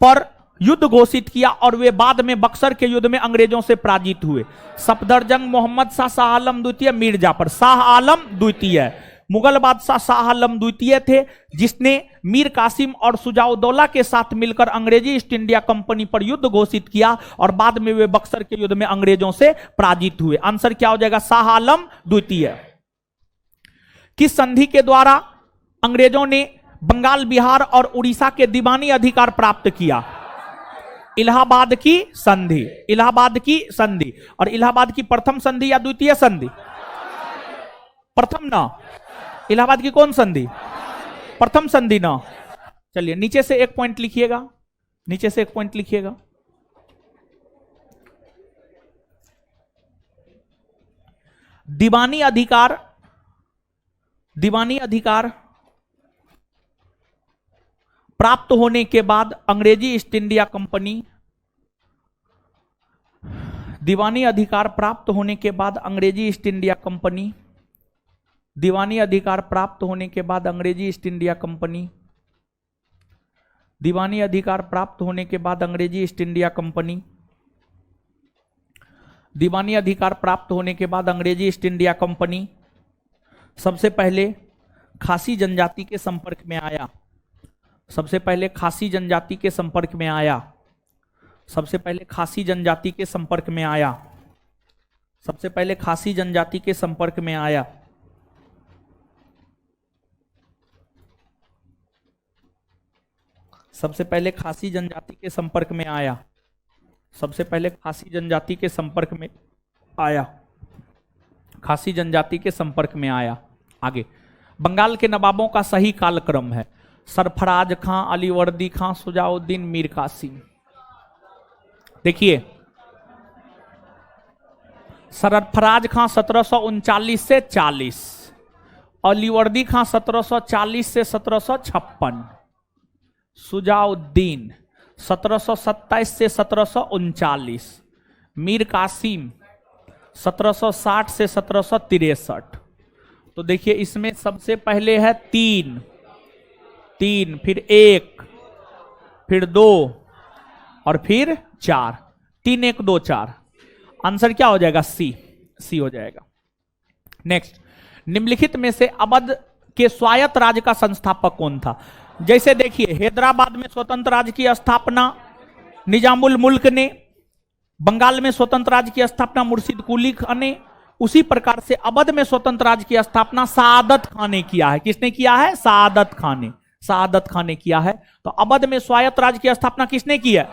पर युद्ध घोषित किया और वे बाद में बक्सर के युद्ध में अंग्रेजों से पराजित हुए? सफदरजंग, मोहम्मद शाह, शाह आलम द्वितीय, मीर जाफर। शाह आलम द्वितीय मुगल बादशाह शाह आलम द्वितीय थे, जिसने मीर कासिम और शुजाउद्दौला के साथ मिलकर अंग्रेजी ईस्ट इंडिया कंपनी पर युद्ध घोषित किया और बाद में वे बक्सर के युद्ध में अंग्रेजों से पराजित हुए। आंसर क्या हो जाएगा? शाह आलम द्वितीय। किस संधि के द्वारा अंग्रेजों ने बंगाल, बिहार और उड़ीसा के दीवानी अधिकार प्राप्त किया? इलाहाबाद की संधि। इलाहाबाद की संधि। और इलाहाबाद की प्रथम संधि या द्वितीय संधि? प्रथम ना। इलाहाबाद की कौन संधि? प्रथम संधि ना। चलिए नीचे से एक पॉइंट लिखिएगा, नीचे से एक पॉइंट लिखिएगा। दीवानी अधिकार, दीवानी अधिकार प्राप्त होने के बाद अंग्रेजी ईस्ट इंडिया कंपनी, दीवानी अधिकार प्राप्त होने के बाद अंग्रेजी ईस्ट इंडिया कंपनी, दीवानी अधिकार प्राप्त होने के बाद अंग्रेजी ईस्ट इंडिया कंपनी, दीवानी अधिकार प्राप्त होने के बाद अंग्रेजी ईस्ट इंडिया कंपनी, दीवानी अधिकार प्राप्त होने के बाद अंग्रेजी ईस्ट इंडिया कंपनी सबसे पहले खासी जनजाति के संपर्क में आया। सबसे पहले खासी जनजाति के संपर्क में आया। सबसे पहले खासी जनजाति के संपर्क में आया। सबसे पहले खासी जनजाति के संपर्क में आया। सबसे पहले खासी जनजाति के संपर्क में आया। सबसे पहले खासी जनजाति के संपर्क में आया। खासी जनजाति के संपर्क में आया। आगे, बंगाल के नवाबों का सही कालक्रम है। सरफराज खां, अलीवर्दी खां, शुजाउद्दीन, मीर कासिम। देखिए, सरफराज खां 1739 से 40, अलीवर्दी खां 1740 से 1756, शुजाउद्दीन 1727 से 1739, मीर कासिम 1760 से 1763। तो देखिए इसमें सबसे पहले है 3, फिर 1, फिर 2 और फिर 4। 3, 1, 2, 4। आंसर क्या हो जाएगा? सी हो जाएगा। नेक्स्ट, निम्नलिखित में से अवध के स्वायत्त राज्य का संस्थापक कौन था? जैसे देखिए, हैदराबाद में स्वतंत्र राज्य की स्थापना निजामुल मुल्क ने, बंगाल में स्वतंत्र राज्य की स्थापना मुर्शिद कुली खान ने, उसी प्रकार से अवध में स्वतंत्र राज्य की स्थापना सादत खान ने किया है। किसने किया है? सादत खान ने। सआदत खां ने किया है। तो अवध में स्वायत्त राज्य की स्थापना किसने की है?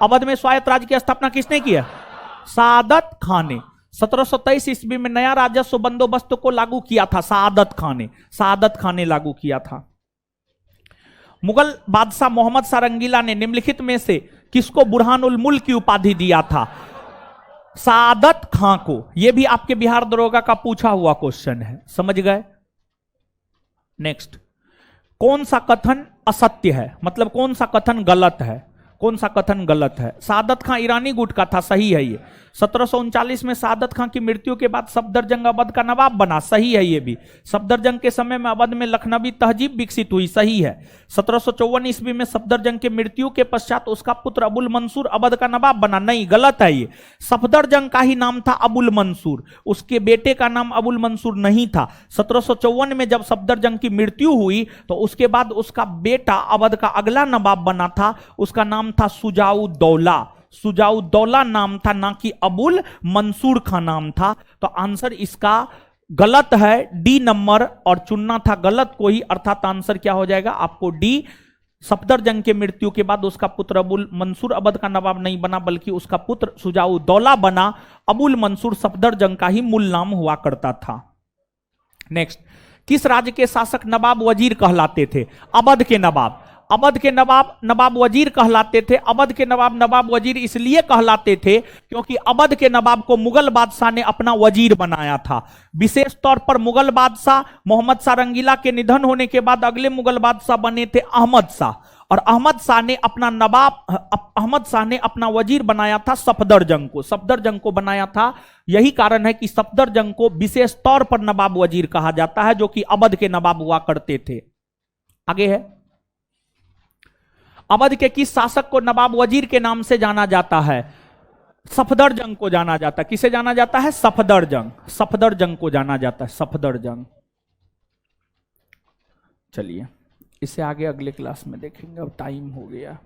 अवध में स्वायत्त राज्य की स्थापना किसने की है? सआदत खां ने। 1723 ईस्वी में नया राजस्व बंदोबस्त को लागू किया था सआदत खां ने, सआदत खां ने लागू किया था। मुगल बादशाह मोहम्मद शाह रंगीला ने निम्नलिखित में से किसको बुरहानुल मुल्क की उपाधि दिया था? सआदत खां को। यह भी आपके बिहार दरोगा का पूछा हुआ क्वेश्चन है, समझ गए। नेक्स्ट, कौन सा कथन असत्य है, मतलब कौन सा कथन गलत है? कौन सा कथन गलत है? सआदत खां ईरानी गुट का था, सही है ये। 1739 में सआदत खां की मृत्यु के बाद सफदरजंग अवध का नवाब बना, सही है ये भी। सफदरजंग के समय में अवध में लखनवी तहजीब विकसित हुई, सही है। 1754 ईस्वी में सफदरजंग के मृत्यु के पश्चात उसका पुत्र अबुल मंसूर अवध का नवाब बना, नहीं, गलत है ये। सफदरजंग का ही नाम था अबुल मंसूर, उसके बेटे का नाम अबुल मंसूर नहीं था। 1754 में जब सफदरजंग की मृत्यु हुई तो उसके बाद उसका बेटा अवध का अगला नवाब बना था, उसका नाम था सुजाउद्दौला। सुजाउद्दौला नाम था, ना कि अबुल मंसूर खां नाम था। तो आंसर इसका गलत है, डी नंबर, और चुनना था गलत को ही, अर्थात आंसर क्या हो जाएगा आपको डी। सफदरजंग के मृत्यु के बाद उसका पुत्र अबुल मंसूर अवध का नवाब नहीं बना, बल्कि उसका पुत्र सुजाउद्दौला बना। अबुल मंसूर सफदरजंग का ही मूल नाम हुआ करता था। नेक्स्ट, किस राज्य के शासक नवाब वजीर कहलाते थे? अवध के नवाब। अवध के नवाब नवाब वजीर कहलाते थे। अवध के नवाब नवाब वजीर इसलिए कहलाते थे क्योंकि अवध के नवाब को मुगल बादशाह ने अपना वजीर बनाया था। विशेष तौर पर मुगल बादशाह मोहम्मद शाह रंगीला के निधन होने के बाद अगले मुगल बादशाह बने थे अहमद शाह, और अहमद शाह ने अपना वजीर बनाया था सफदरजंग को। सफदरजंग को बनाया था, यही कारण है कि सफदरजंग को विशेष तौर पर नवाब वजीर कहा जाता है, जो कि अवध के नवाब हुआ करते थे। आगे है, अवध के किस शासक को नवाब वजीर के नाम से जाना जाता है? सफदरजंग को जाना जाता है। किसे जाना जाता है? सफदरजंग। सफदरजंग को जाना जाता है, सफदरजंग। चलिए, इससे आगे अगले क्लास में देखेंगे, अब टाइम हो गया।